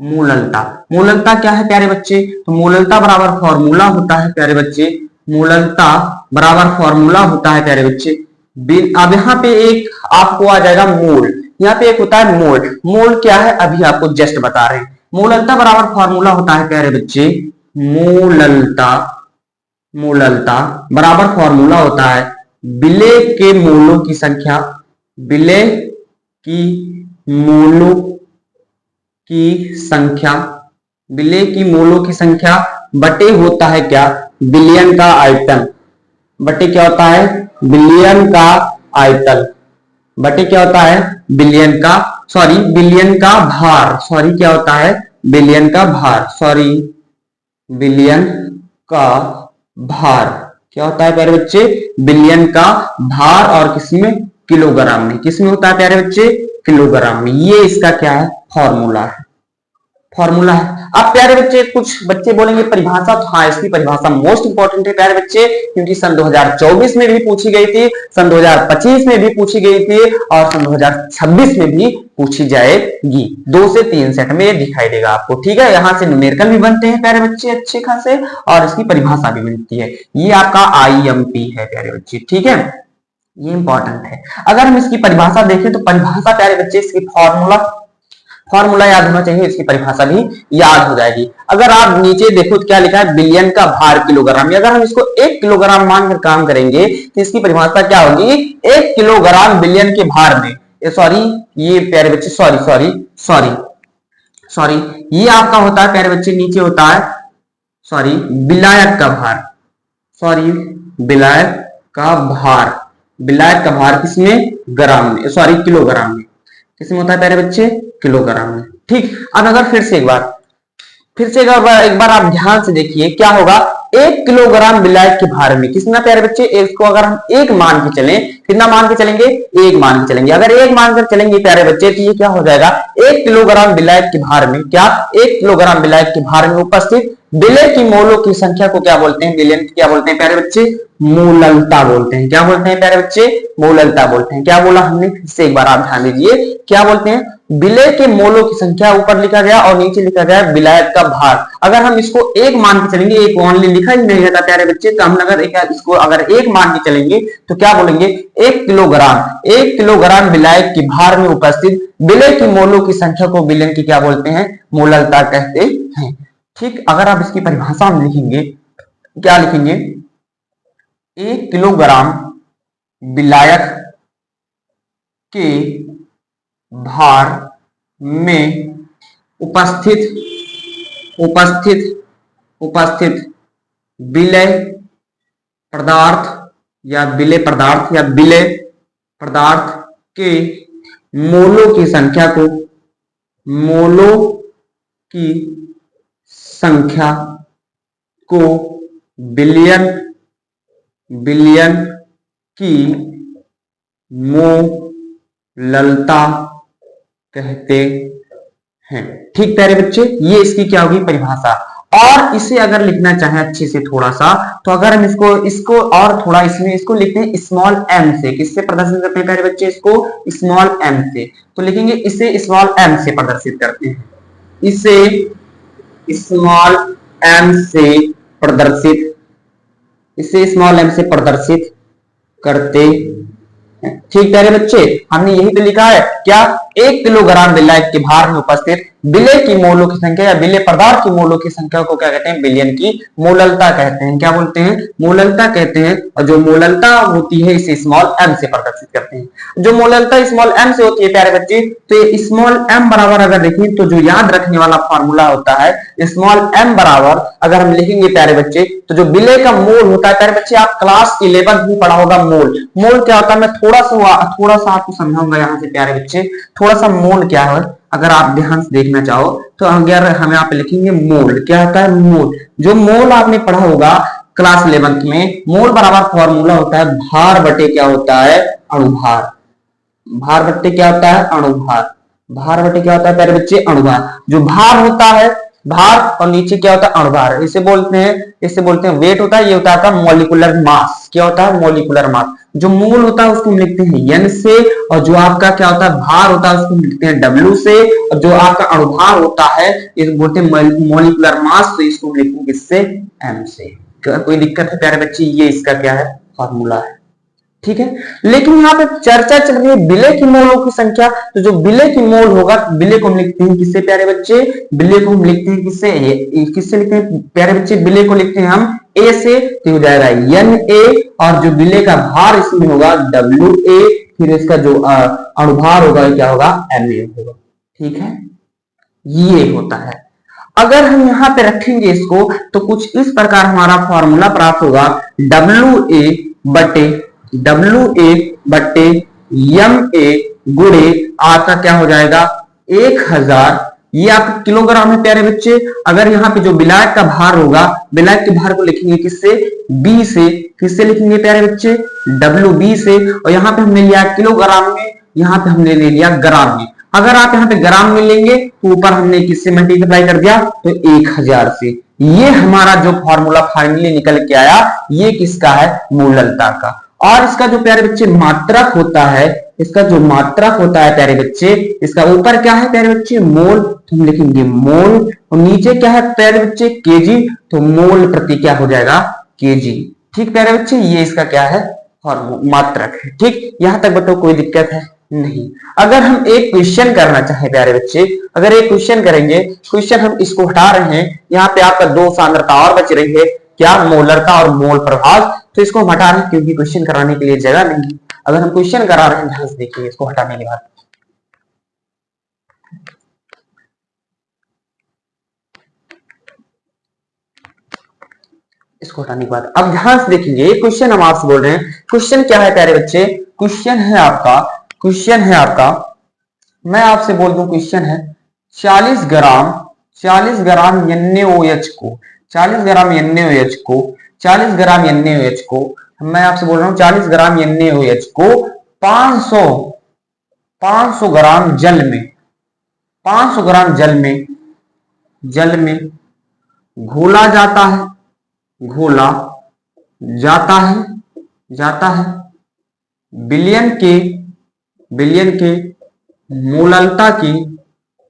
मोललता, मोललता क्या है प्यारे बच्चे, तो मोललता बराबर फॉर्मूला होता है प्यारे बच्चे, मोललता बराबर फॉर्मूला होता है प्यारे बच्चे। अब यहाँ पे एक आपको आ जाएगा मोल, यहाँ पे एक होता है मोल। मोल क्या है अभी आपको जस्ट बता रहे हैं। मोललता बराबर फॉर्मूला होता है प्यारे बच्चे, मोललता, मोललता बराबर फॉर्मूला होता है विलेय के मोलों की संख्या, विलेय की मोलों की संख्या, विलेय की मोलों की संख्या बटे होता है क्या, बिलियन का आयतन, बटे क्या होता है, बिलियन का आयतन, बटे क्या होता है, बिलियन का, सॉरी बिलियन का भार, सॉरी क्या होता है, बिलियन का भार, सॉरी बिलियन का भार, क्या होता है प्यारे बच्चे, बिलियन का भार, और किसमें, किलोग्राम में, किसमें होता है प्यारे बच्चे, किलोग्राम में। ये इसका क्या है, फॉर्मूला है, फॉर्मूला है। अब प्यारे बच्चे कुछ बच्चे बोलेंगे परिभाषा, तो हाँ इसकी परिभाषा मोस्ट इंपॉर्टेंट है प्यारे बच्चे, क्योंकि सन 2024 में भी पूछी गई थी, सन 2025 में भी पूछी गई थी, और सन 2026 में भी पूछी जाएगी। 2 से 3 सेट में दिखाई देगा आपको, ठीक है। यहाँ से न्यूमेरिकल भी बनते हैं प्यारे बच्चे अच्छे खासे, और इसकी परिभाषा भी मिलती है। ये आपका आईएमपी है प्यारे बच्चे, ठीक है, ये इंपॉर्टेंट है। अगर हम इसकी परिभाषा देखें तो परिभाषा प्यारे बच्चे, इसकी फॉर्मूला याद होना चाहिए, इसकी परिभाषा भी याद हो जाएगी। अगर आप नीचे देखो तो क्या लिखा है, बिलियन का भार किलोग्राम में। अगर हम इसको 1 किलोग्राम मानकर काम करेंगे तो इसकी परिभाषा क्या होगी, 1 किलोग्राम बिलियन के भार में, सॉरी ये प्यारे बच्चे, सॉरी ये आपका होता है प्यारे बच्चे, नीचे होता है सॉरी विलायक का भार, सॉरी विलायक का भार, विलायक का भार किसमें, ग्राम में, सॉरी किलोग्राम में, किसमें होता है प्यारे बच्चे, किलोग्राम में, ठीक। अब अगर फिर से एक बार आप ध्यान से देखिए क्या होगा, 1 किलोग्राम विलायक के भार में कितना प्यारे बच्चे, इसको अगर हम 1 मान के चलें, कितना मान के चलेंगे, 1 मान के चलेंगे। अगर 1 मानकर चलेंगे प्यारे बच्चे तो ये क्या हो जाएगा, 1 किलोग्राम विलायक के भार में, क्या 1 किलोग्राम विलायक के भार में उपस्थित विलेय की मोलों की संख्या को क्या बोलते हैं, विलेय क्या बोलते हैं प्यारे बच्चे, मोललता बोलते हैं। क्या बोलते हैं प्यारे बच्चे, मोललता बोलते हैं। क्या बोला हमने, फिर से एक बार आप ध्यान दीजिए, क्या बोलते हैं, विलय के मोलों की संख्या ऊपर लिखा गया और नीचे लिखा गया विलायक का भार। अगर हम इसको एक मान के चलेंगे, एक ओनली लिखा ही नहीं रहता प्यारे बच्चे, तो हम अगर इसको अगर एक मान के चलेंगे तो क्या बोलेंगे, 1 किलोग्राम विलायक की भार में उपस्थित विलय की मोलों की संख्या को विलयन की क्या बोलते हैं, मोललता कहते हैं। ठीक, अगर आप इसकी परिभाषा में लिखेंगे, क्या लिखेंगे, 1 किलोग्राम विलायक के भार में उपस्थित विलय पदार्थ या विलय पदार्थ के मोलों की संख्या को विलयन की मोललता कहते हैं। ठीक प्यारे बच्चे, ये इसकी क्या होगी परिभाषा। और इसे अगर लिखना चाहें अच्छे से थोड़ा सा, तो अगर हम इसको और थोड़ा इसको लिखते हैं स्मॉल m से। किससे प्रदर्शित करते हैं प्यारे बच्चे, इसको स्मॉल m से। तो लिखेंगे इसे स्मॉल m से प्रदर्शित करते हैं, इसे स्मॉल m से प्रदर्शित करते। ठीक प्यारे बच्चे, हमने यही तो लिखा है क्या, 1 किलोग्राम विलायक के भार में उपस्थित विलय की मोलों की संख्या या विलय पदार्थ की मोलों की संख्या को क्या कहते हैं, विलयन की मोललता कहते हैं। क्या बोलते हैं, मोललता कहते हैं। और जो मोललता होती है इसे स्मॉल m से प्रदर्शित करते हैं। जो मोललता स्मॉल m से होती है प्यारे बच्चे, तो ये स्मॉल m बराबर अगर देखें तो जो याद रखने वाला फॉर्मूला होता है, स्मॉल m बराबर अगर हम लिखेंगे प्यारे बच्चे, तो जो विलय का मोल होता है प्यारे बच्चे, आप क्लास 11 में पढ़ा होगा मोल। मोल क्या होता है, मैं थोड़ा सा आपको समझाऊंगा यहाँ से प्यारे बच्चे, थोड़ा सा मोल क्या है अगर आप ध्यान से देखना चाहो तो। अगर हम यहाँ पे लिखेंगे मोल, क्या होता है मोल, जो मोल आपने पढ़ा होगा क्लास 11 में, मोल बराबर फॉर्मूला होता है भार बटे क्या होता है, अणुभार। भार बटे क्या होता है, अणुभार। भार बटे क्या होता है प्यारे बच्चे, अणुभार। जो भार होता है, भार और नीचे क्या होता है, अणुभार। इसे बोलते हैं वेट होता है, ये होता है मॉलिक्यूलर मास। क्या होता है, मॉलिक्यूलर मास। जो मोल होता है उसको हम लिखते हैं n से, और जो आपका क्या होता है भार होता है उसको हम लिखते हैं w से, और जो आपका अणुभार होता है इसको बोलते हैं मॉलिक्यूलर मास, तो इसको हम लिखेंगे किससे, m से। कोई दिक्कत है प्यारे बच्चे, ये इसका क्या है, फॉर्मूला है। ठीक है, लेकिन यहाँ पे चर्चा चल रही है विलय की मोलों की संख्या। तो जो विलय की मोल होगा, विलय को हम लिखते हैं किससे प्यारे बच्चे, विलय को हम लिखते हैं किससे लिखते हैं प्यारे बच्चे, विलय को लिखते हैं हम a से, तो हो जाएगा Na, और जो विलय का भार इसमें होगा Wa, फिर इसका जो अणुभार होगा क्या होगा, Na होगा। ठीक है, ये होता है। अगर हम यहाँ पे रखेंगे इसको तो कुछ इस प्रकार हमारा फॉर्मूला प्राप्त होगा, WA बटे MA गुणे आपका क्या हो जाएगा 1000। ये आपका किलोग्राम है प्यारे बच्चे। अगर यहाँ पे जो विलायक का भार होगा, विलायक के भार को लिखेंगे किससे, B से। किससे लिखेंगे प्यारे बच्चे, WB से। और यहाँ पे हमने लिया किलोग्राम में, यहाँ पे हमने ले लिया ग्राम में। अगर आप यहाँ पे ग्राम में लेंगे तो ऊपर हमने किससे मल्टीप्लाई कर दिया, तो 1000 से। ये हमारा जो फॉर्मूला फाइनली निकल के आया, ये किसका है, मोललता का। और इसका जो प्यारे बच्चे मात्रक होता है, इसका जो मात्रक होता है प्यारे बच्चे, इसका ऊपर क्या है प्यारे बच्चे, मोल, तो हम लिखेंगे मोल, और नीचे क्या है प्यारे बच्चे, केजी, तो मोल प्रति क्या हो जाएगा, केजी। ठीक प्यारे बच्चे, ये इसका क्या है, मात्रक है। ठीक, यहां तक बताओ कोई दिक्कत है नहीं। अगर हम एक क्वेश्चन करना चाहे प्यारे बच्चे, अगर एक क्वेश्चन करेंगे, क्वेश्चन हम इसको हटा रहे हैं, यहाँ पे आपका 2 सांद्रता और बच रही है, क्या, मोलरता और मोल प्रभाव। तो इसको हम हटा रहे हैं क्योंकि क्वेश्चन कराने के लिए जगह नहीं। अगर हम क्वेश्चन करा रहे हैं, ध्यान से देखिए इसको हटाने के बाद, इसको हटाने के बाद अब ध्यान से देखेंगे, क्वेश्चन हम आपसे बोल रहे हैं। क्वेश्चन क्या है प्यारे बच्चे, क्वेश्चन है आपका, मैं आपसे बोल दूं क्वेश्चन है 40 ग्राम NaOH को, 40 ग्राम NaOH को मैं आपसे बोल रहा हूं 40 ग्राम NaOH को 500 ग्राम जल में घोला जाता है, बिलियन के मोललता की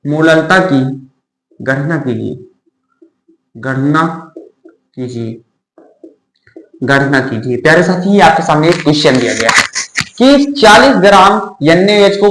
मोललता की गणना कीजिए, गणना कीजिए, गणना कीजिए। प्यारे साथी, आपके सामने एक क्वेश्चन दिया गया है कि 40 ग्राम NaOH को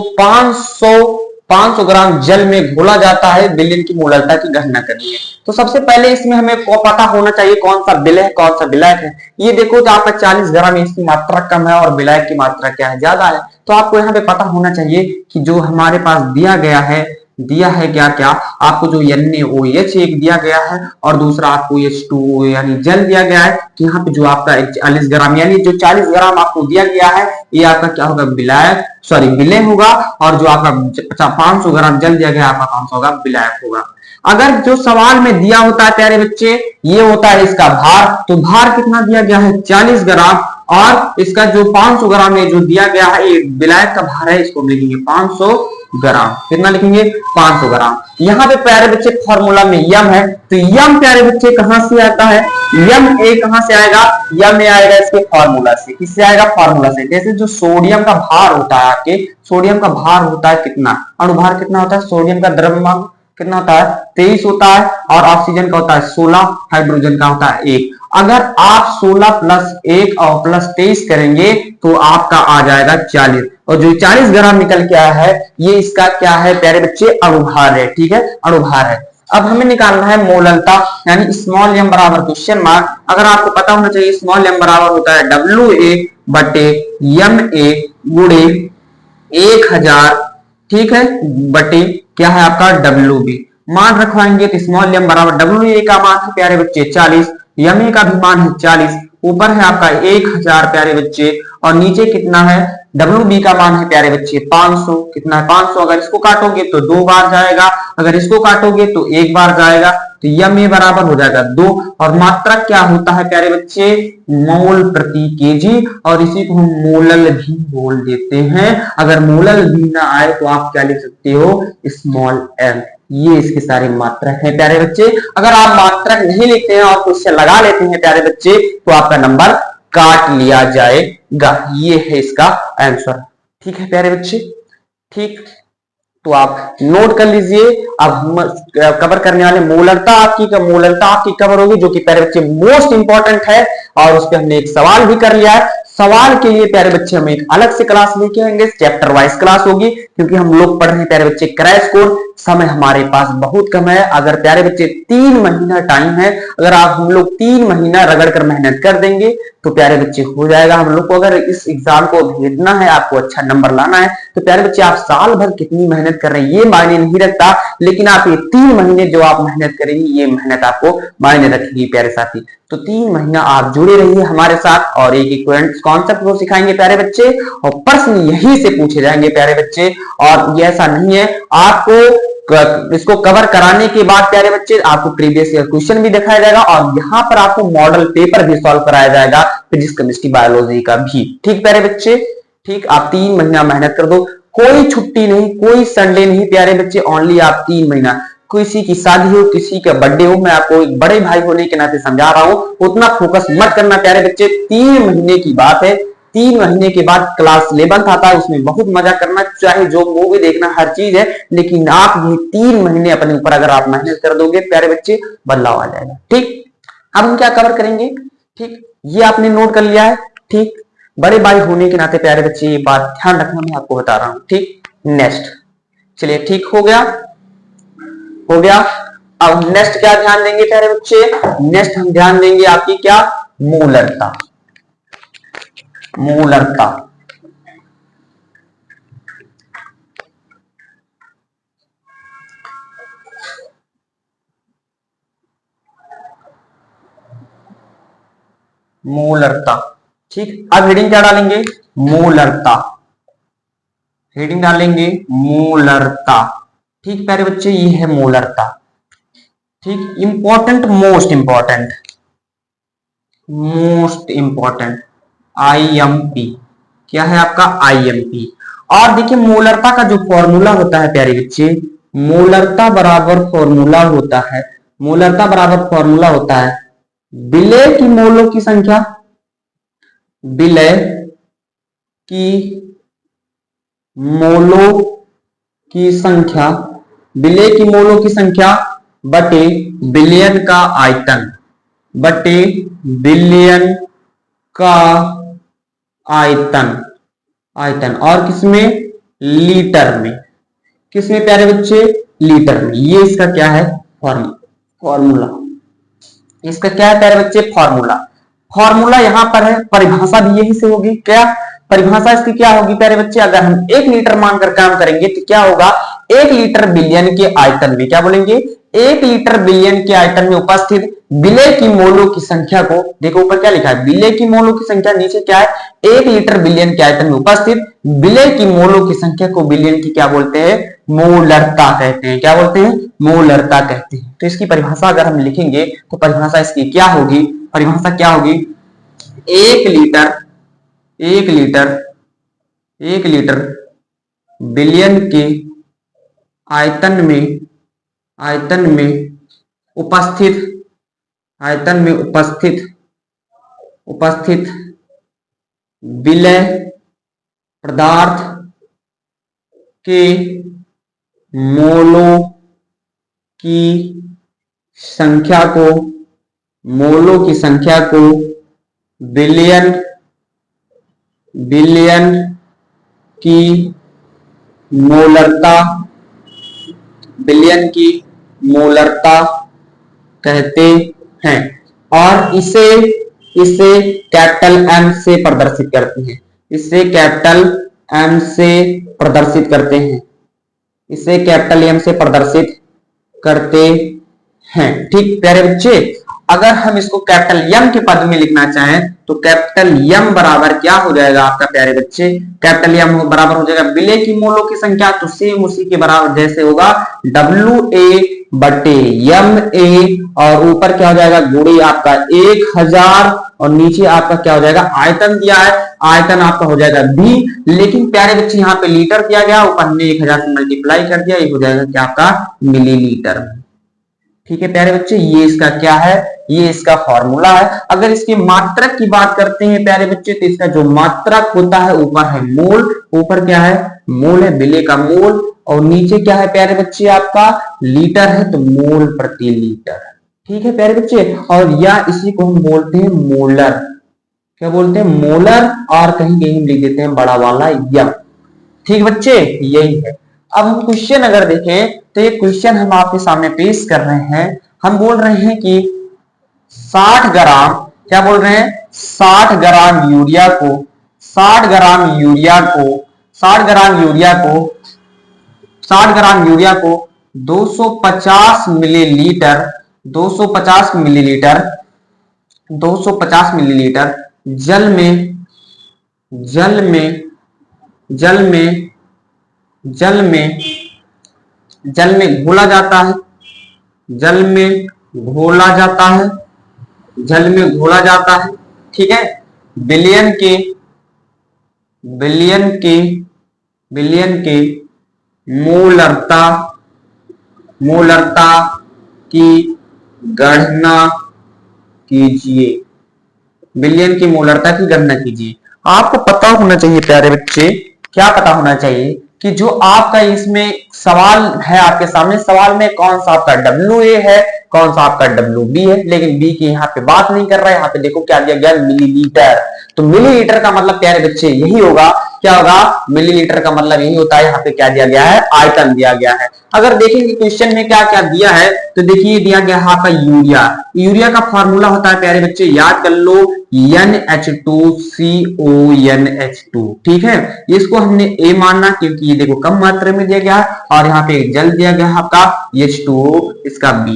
500 ग्राम जल में घोला जाता है, विलयन की मोललता की गणना करनी है। तो सबसे पहले इसमें हमें पता होना चाहिए कौन सा विलय है, कौन सा विलायक है। ये देखो तो आपका 40 ग्राम, इसकी मात्रा कम है और विलायक की मात्रा क्या है, ज्यादा है। तो आपको यहाँ पे पता होना चाहिए कि जो हमारे पास दिया है क्या क्या आपको, जो NaOH एक दिया गया है और दूसरा आपको H2O यानी जल दिया गया है कि यहाँ पे जो आपका 40 ग्राम यानी जो 40 ग्राम आपको दिया गया है, ये आपका क्या होगा, विलय होगा। और जो आपका 500 ग्राम जल दिया गया आपका कौन सा होगा, विलायक होगा। अगर जो सवाल में दिया होता है प्यारे बच्चे, ये होता है इसका भार, तो भार कितना दिया गया है, 40 ग्राम, और इसका जो 500 ग्राम में जो दिया गया है ये विलायक का भार है, इसको लिखेंगे 500 ग्राम। कितना लिखेंगे, 500 ग्राम। यहाँ पे प्यारे बच्चे फॉर्मूला में यम है, तो यम प्यारे बच्चे कहां से आता है, यम ए कहां से आएगा, यम ए आएगा इसके फॉर्मूला से। किससे आएगा, फॉर्मूला से। जैसे जो सोडियम का भार होता है, आपके सोडियम का भार होता है कितना, अणुभार कितना होता है, सोडियम का द्रव्यमान कितना होता है, 23 होता है, और ऑक्सीजन का होता है 16, हाइड्रोजन का होता है 1। अगर आप 16 प्लस 1 और प्लस 23 करेंगे तो आपका आ जाएगा 40, और जो 40 ग्राम निकल के आया है ये इसका क्या है प्यारे बच्चे, अणुभार है। ठीक है, अणुभार है। अब हमें निकालना है मोललता, यानी स्मॉल एम बराबर क्वेश्चन मार्क। अगर आपको पता होना चाहिए स्मॉल एम बराबर होता है WA बटे MA गुणे 1000, ठीक है, बटे क्या है आपका WB। मान रखवाएंगे तो स्मॉल एम बराबर WA का मान है प्यारे बच्चे 40, MA का भी मान है 40, ऊपर है आपका 1000 प्यारे बच्चे, और नीचे कितना है, WB का मान है प्यारे बच्चे 500। कितना है, 500। अगर इसको काटोगे तो 2 बार जाएगा, अगर इसको काटोगे तो 1 बार जाएगा, तो MA बराबर हो जाएगा 2। और मात्रक क्या होता है प्यारे बच्चे, मोल प्रति केजी, और इसी को हम मोलल भी बोल देते हैं। अगर मोलल भी ना आए तो आप क्या लिख सकते हो, स्मॉल एम। ये इसके सारे मात्रक हैं प्यारे बच्चे। अगर आप मात्रक नहीं लिखते हैं और क्वेश्चन लगा लेते हैं प्यारे बच्चे तो आपका नंबर काट लिया जाएगा। ये है इसका आंसर। ठीक है प्यारे बच्चे, ठीक, तो आप नोट कर लीजिए। अब हम कवर करने वाले मोललता आपकी कवर होगी, जो कि प्यारे बच्चे मोस्ट इंपॉर्टेंट है, और उस पर हमने एक सवाल भी कर लिया है। सवाल के लिए प्यारे बच्चे हम एक अलग से क्लास लेके आएंगे, चैप्टर वाइज क्लास होगी, क्योंकि हम लोग पढ़ रहे हैं प्यारे बच्चे क्रैश कोर्स। समय हमारे पास बहुत कम है। अगर प्यारे बच्चे 3 महीना टाइम है, अगर आप हम लोग 3 महीना रगड़ कर मेहनत कर देंगे तो प्यारे बच्चे हो जाएगा। हम लोग को अगर इस एग्जाम को भेजना है, आपको अच्छा नंबर लाना है, तो प्यारे बच्चे आप साल भर कितनी मेहनत कर रहे हैं ये मायने नहीं रखता, लेकिन आप ये 3 महीने जो आप मेहनत करेंगे ये मेहनत आपको मायने रखेगी प्यारे साथी। तो 3 महीना आप जुड़े रहिए हमारे साथ, और एक एक कॉन्सेप्ट को सिखाएंगे प्यारे बच्चे, और प्रश्न यहीं से पूछे जाएंगे प्यारे बच्चे। और ये ऐसा नहीं है, आपको इसको कवर कराने के बाद प्यारे बच्चे आपको प्रीवियस ईयर क्वेश्चन भी दिखाया जाएगा, और यहाँ पर आपको मॉडल पेपर भी सॉल्व कराया जाएगा, फिजिक्स केमिस्ट्री बायोलॉजी का भी। ठीक प्यारे बच्चे, ठीक, आप 3 महीना मेहनत कर दो, कोई छुट्टी नहीं, कोई संडे नहीं प्यारे बच्चे, ओनली आप 3 महीना। किसी की शादी हो, किसी का बर्थडे हो, मैं आपको एक बड़े भाई होने के नाते समझा रहा हूं, उतना फोकस मत करना प्यारे बच्चे। 3 महीने की बात है, 3 महीने के बाद क्लास 11th आता है, उसमें बहुत मजा करना, चाहे जो मूवी देखना, हर चीज है, लेकिन आप ये 3 महीने अपने ऊपर अगर आप मेहनत कर दोगे प्यारे बच्चे, बदलाव आ जाएगा। ठीक, अब हम क्या कवर करेंगे, ठीक, ये आपने नोट कर लिया है। ठीक, बड़े भाई होने के नाते प्यारे बच्चे ये बात ध्यान रखना, मैं आपको बता रहा हूं। ठीक, नेक्स्ट, चलिए ठीक हो गया, हो गया। अब नेक्स्ट क्या ध्यान देंगे प्यारे बच्चे, नेक्स्ट हम ध्यान देंगे आपकी क्या, मोलरता। मोलरता, मोलरता। ठीक, अब हेडिंग क्या डालेंगे, मोलरता, हेडिंग डालेंगे मोलरता। ठीक प्यारे बच्चे, ये है मोलरता। ठीक, important, most important, most important IMP, क्या है आपका IMP। और देखिए मोलरता का जो फॉर्मूला होता है प्यारे बच्चे, मोलरता बराबर फॉर्मूला होता है, मोलरता बराबर फॉर्मूला होता है विलय की मोलों की संख्या, विलय की मोलों की संख्या, विलेय की मोलों की संख्या बटे बिलियन का आयतन, बटे बिलियन का आयतन, आयतन और किसमें, लीटर में। किसमें प्यारे बच्चे, लीटर में। ये इसका क्या है, फॉर्मूला। इसका क्या है प्यारे बच्चे, फॉर्मूला। फॉर्मूला यहां पर है, परिभाषा भी यही से होगी। क्या परिभाषा इसकी क्या होगी प्यारे बच्चे, अगर हम 1 लीटर मानकर काम करेंगे तो क्या होगा, 1 लीटर बिलियन के आयतन में, क्या बोलेंगे, 1 लीटर बिलियन के आयतन में उपस्थित विलेय की मोलों की संख्या को, देखो ऊपर क्या लिखा है, विलेय की मोलों की संख्या, नीचे क्या है, 1 लीटर बिलियन के आयतन में उपस्थित विलेय की मोलों की संख्या को बिलियन की क्या बोलते हैं, मोलरता कहते हैं। क्या बोलते हैं, मोलरता कहते हैं। तो इसकी परिभाषा अगर हम लिखेंगे तो परिभाषा इसकी क्या होगी, परिभाषा क्या होगी, 1 लीटर, 1 लीटर, 1 लीटर बिलियन के आयतन में, आयतन में उपस्थित, आयतन में उपस्थित, उपस्थित विलेय पदार्थ के मोलों की संख्या को, मोलों की संख्या को बिलियन, बिलियन की मोलरता, बिलियन की मोलरता कहते हैं और इसे, इसे कैपिटल एम से प्रदर्शित करते हैं। इसे कैपिटल एम से प्रदर्शित करते हैं, इसे कैपिटल एम से प्रदर्शित करते हैं। ठीक प्यारे बच्चे, अगर हम इसको कैपिटल एम के पद में लिखना चाहें तो कैपिटल एम बराबर क्या हो जाएगा आपका प्यारे बच्चे, कैपिटल एम बराबर हो जाएगा विलेय की मोलों की संख्या, तो सेम उसी के बराबर जैसे होगा डब्ल्यू ए बटे एम ए और ऊपर क्या हो जाएगा गुणे आपका 1000 और नीचे आपका क्या हो जाएगा, आयतन दिया है, आयतन आपका हो जाएगा बी। लेकिन प्यारे बच्चे यहाँ पे लीटर दिया गया, ऊपर ने 1000 से मल्टीप्लाई कर दिया, ये हो जाएगा क्या आपका मिलीलीटर। ठीक है प्यारे बच्चे, ये इसका क्या है, ये इसका फॉर्मूला है। अगर इसकी मात्रक की बात करते हैं प्यारे बच्चे तो इसका जो मात्रक होता है ऊपर है मोल, ऊपर क्या है, मोल है, विलेय का मोल, और नीचे क्या है प्यारे बच्चे आपका लीटर है, तो मोल प्रति लीटर। ठीक है प्यारे बच्चे, और या इसी को हम बोलते हैं मोलर। क्या बोलते हैं, मोलर, और कहीं कहीं हम लिख देते हैं बड़ा वाला यम। ठीक बच्चे, यही है। अब हम क्वेश्चन अगर देखें तो ये क्वेश्चन हम आपके सामने पेश कर रहे हैं। हम बोल रहे हैं कि 60 ग्राम, क्या बोल रहे हैं, 60 ग्राम यूरिया को, 60 ग्राम यूरिया को, 60 ग्राम यूरिया को, 60 ग्राम यूरिया को 250 मिलीलीटर, 250 मिलीलीटर, 250 मिलीलीटर जल में, जल में, जल में, जल में, जल में घोला जाता है, जल में घोला जाता है, जल में घोला जाता है। ठीक है, बिलियन के, बिलियन के, बिलियन के मोलरता, मोलरता की गणना कीजिए, बिलियन की मोलरता की गणना कीजिए। आपको पता होना चाहिए प्यारे बच्चे, क्या पता होना चाहिए कि जो आपका इसमें सवाल है आपके सामने, सवाल में कौन सा आपका WA है, कौन सा आपका WB है, लेकिन बी की यहाँ पे बात नहीं कर रहा है। यहाँ पे देखो क्या दिया गया, मिलीलीटर। तो मिलीलीटर का मतलब प्यारे बच्चे यही होगा, क्या होगा, मिलीलीटर का मतलब यही होता है। यहाँ पे क्या दिया गया है, आयतन दिया गया है। अगर देखेंगे क्वेश्चन में क्या क्या दिया है तो देखिए दिया गया है आपका यूरिया। यूरिया का फॉर्मूला होता है प्यारे बच्चे, याद कर लो, NH2CONH2। ठीक है, इसको हमने A मानना क्योंकि ये देखो कम मात्रा में दिया गया है, और यहाँ पे जल दिया गया है आपका H2O, इसका B।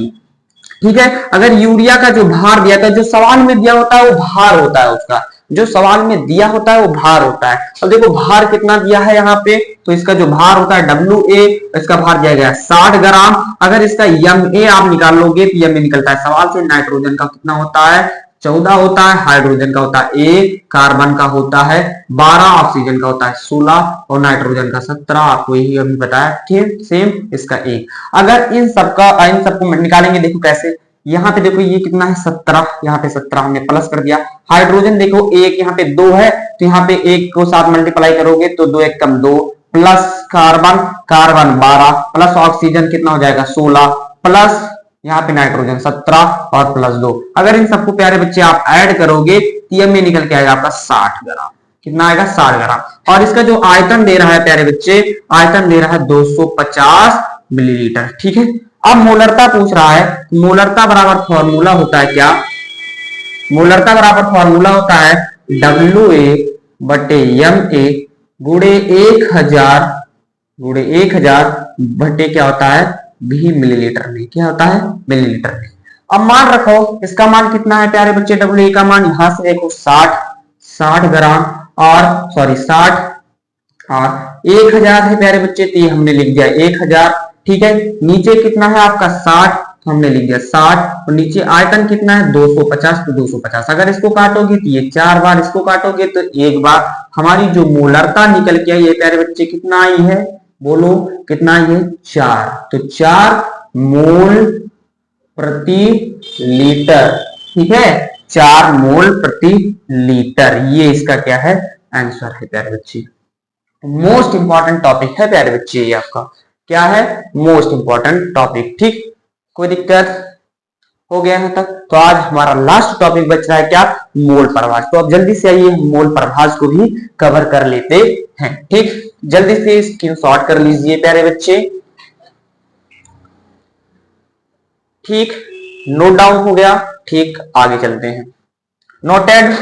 ठीक है, अगर यूरिया का जो भार दिया था, जो सवाल में दिया होता है वो भार होता है उसका, जो सवाल में दिया होता है वो भार होता है। अब देखो भार कितना दिया है यहाँ पे, तो इसका जो भार होता है WA, इसका भार दिया गया है 60 ग्राम। अगर इसका MA आप निकाल लोगे तो MA निकलता है सवाल से, नाइट्रोजन का कितना होता है, 14 होता है, हाइड्रोजन का होता है 1, कार्बन का होता है 12, ऑक्सीजन का होता है 16 और नाइट्रोजन का 17। आपको यही अभी बताया, ठीक सेम इसका 1। अगर इन सबको निकालेंगे, देखो कैसे, यहाँ पे देखो ये कितना है 17, यहाँ पे 17 हमने प्लस कर दिया। हाइड्रोजन देखो 1, यहाँ पे 2 है, तो यहाँ पे 1 को साथ मल्टीप्लाई करोगे तो 2 1 कम 2, plus carbon, carbon 12 plus oxygen कितना हो जाएगा 16 प्लस यहाँ पे नाइट्रोजन 17 और प्लस 2। अगर इन सबको प्यारे बच्चे आप ऐड करोगे तो ये में निकल के आएगा आपका 60 ग्राम। कितना आएगा 60 ग्राम। और इसका जो आयतन दे रहा है प्यारे बच्चे, आयतन दे रहा है 250 मिलीलीटर। ठीक है, अब मोलरता पूछ रहा है। मोलरता बराबर फॉर्मूला होता है क्या? मोलरता बराबर फॉर्मूला होता है WA बटे MA गुणे 1000 बटे क्या होता है भी मिलीलीटर में। क्या होता है? मिलीलीटर में। अब मान रखो इसका मान कितना है प्यारे बच्चे? WA का मान यहां से देखो 60 ग्राम और सॉरी 60 और 1000 है प्यारे बच्चे, तो ये हमने लिख दिया 1000। ठीक है, नीचे कितना है आपका 60, तो हमने लिख दिया 60 और नीचे आयतन कितना है 250, तो 250। अगर इसको काटोगे तो ये 4 बार, इसको काटोगे तो 1 बार। हमारी जो मोलरता निकल के आई है प्यारे बच्चे कितना आई है? बोलो कितना आई है? 4। तो 4 मोल प्रति लीटर। ठीक है, 4 मोल प्रति लीटर, ये इसका क्या है? आंसर है प्यारे बच्चे। मोस्ट इंपॉर्टेंट टॉपिक है प्यारे बच्चे, ये आपका क्या है? Most important topic. ठीक, कोई दिक्कत हो गया यहाँ तक? तो आज हमारा लास्ट टॉपिक बच रहा है क्या? मोल प्रभाज। तो अब जल्दी से आइए मोल प्रभाज को भी कवर कर लेते हैं। ठीक, जल्दी से स्क्रीनशॉट कर लीजिए प्यारे बच्चे। ठीक, नोट डाउन हो गया? ठीक, आगे चलते हैं। नोटेड?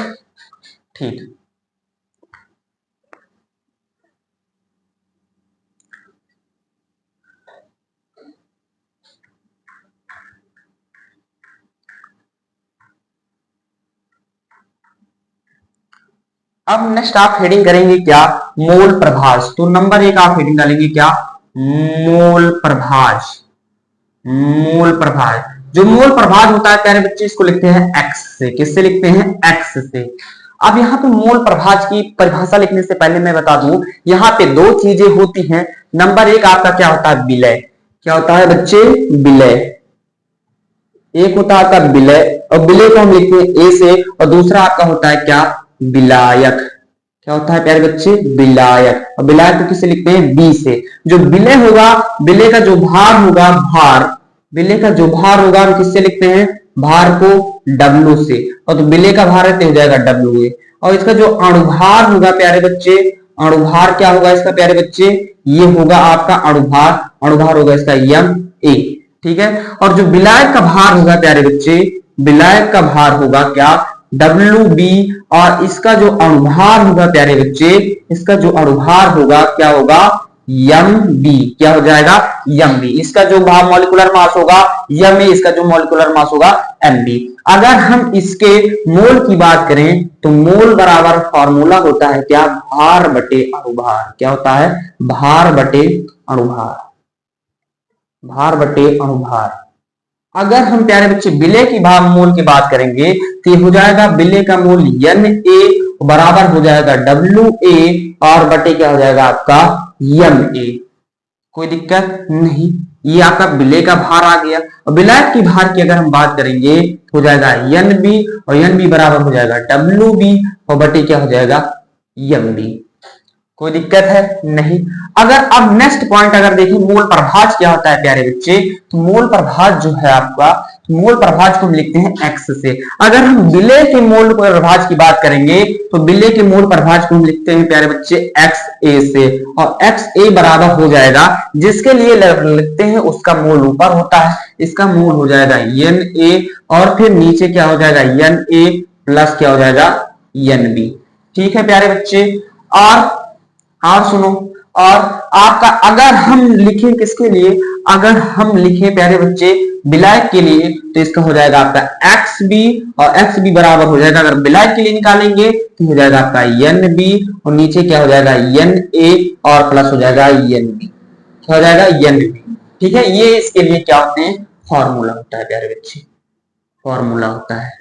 ठीक, अब नेक्स्ट आप हेडिंग करेंगे क्या? मोल प्रभाज। तो नंबर 1 आप हेडिंग डालेंगे क्या? मोल प्रभाज। मोल प्रभाज, जो मोल प्रभाज होता है प्यारे बच्चे, इसको लिखते हैं एक्स से। किससे लिखते हैं? एक्स से। अब यहाँ पे मोल प्रभाज की परिभाषा लिखने से पहले मैं बता दूं, यहाँ पे 2 चीजें होती हैं। नंबर 1 आपका क्या होता है? विलय। क्या होता है बच्चे? विलय। एक होता है आपका विलय, और विलय को हम लिखते हैं ए से, और दूसरा आपका होता है क्या? विलायक। क्या होता है प्यारे बच्चे? विलायक। और विलायक को किससे लिखते हैं? बी से। जो विलय होगा, विलय का जो भार होगा, भार, विलय का जो भार होगा हम किससे लिखते हैं? भार को डब्ल्यू से। और तो विलय का भार है तो हो जाएगा डब्ल्यू ए। और इसका जो अणुभार होगा प्यारे बच्चे, अणुभार क्या होगा इसका प्यारे बच्चे? ये होगा आपका अणुभार, अणुभार होगा इसका एम ए। ठीक है, और जो विलायक का भार होगा प्यारे बच्चे, विलायक का भार होगा क्या? W B. और इसका जो अणुभार होगा प्यारे बच्चे, इसका जो अणुभार होगा क्या होगा? M B. क्या हो जाएगा? M B. इसका जो मॉलिक्यूलर मास होगा एम ए, इसका जो मॉलिक्यूलर मास होगा एम बी। अगर हम इसके मोल की बात करें तो मोल बराबर फॉर्मूला होता है क्या? भार बटे अणुभार। क्या होता है? भार बटे अणुभार। भार बटे अणुभार। अगर हम प्यारे बच्चे विलय की मोल की बात करेंगे तो हो जाएगा विलय का मोल एन ए बराबर हो जाएगा डब्ल्यू ए और बटे क्या हो जाएगा आपका? M A. कोई दिक्कत नहीं, ये आपका विलय का भार आ गया। और विलायक की भार की अगर हम बात करेंगे तो हो जाएगा एन बी, और एन बी बराबर हो जाएगा डब्ल्यू बी और बटे क्या हो जाएगा? M B. कोई दिक्कत है? नहीं। अगर अब नेक्स्ट पॉइंट अगर देखिए मोल प्रभाज क्या होता है प्यारे बच्चे, तो मोल प्रभाज जो है आपका, मोल प्रभाज को हम लिखते हैं एक्स से। अगर हम विलय के मोल प्रभाज की बात करेंगे तो विलय के मोल प्रभाज को हम लिखते हैं प्यारे बच्चे एक्स ए से, और एक्स ए बराबर हो जाएगा, जिसके लिए लिखते हैं उसका मोल ऊपर होता है, इसका मोल हो जाएगा एन ए और फिर नीचे क्या हो जाएगा? एन ए प्लस क्या हो जाएगा? N B. ठीक है प्यारे बच्चे। और सुनो, और आपका अगर हम लिखें किसके लिए? अगर हम लिखें प्यारे बच्चे विलायक के लिए तो इसका हो जाएगा आपका एक्स बी, और एक्स बी बराबर हो जाएगा, अगर विलायक के लिए निकालेंगे तो हो जाएगा आपका एन बी और नीचे क्या हो जाएगा? एन ए और प्लस हो जाएगा एन बी। क्या हो जाएगा? N B. ठीक है, ये इसके लिए क्या होते हैं? फॉर्मूला होता है प्यारे बच्चे, फॉर्मूला होता है।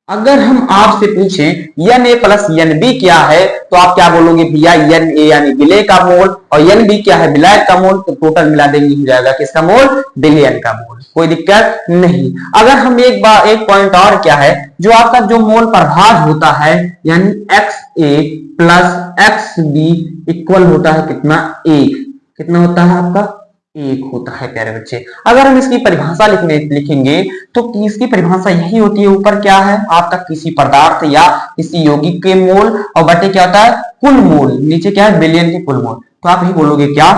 अगर हम आपसे पूछें N A plus N B क्या है, तो आप क्या बोलोगे भैया एन ए यानी विलेय का मोल, और एन बी क्या है विलायक का मोल, तो टोटल मिला देंगे हो जाएगा किसका मोल, विलयन का मोल, कोई दिक्कत नहीं। अगर हम एक पॉइंट और क्या है, जो आपका जो मोल प्रभाज होता है यानी एक्स ए प्लस एक्स बी इक्वल होता है कितना, एक, कितना होता है आपका, एक होता है प्यारे बच्चे। अगर हम इसकी परिभाषा लिखेंगे तो इसकी परिभाषा यही होती है, ऊपर क्या है आपका किसी पदार्थ या किसी यौगिक के मोल और बटे क्या होता है कुल मोल, नीचे क्या है बिलियन के कुल मोल। तो आप यही बोलोगे क्या,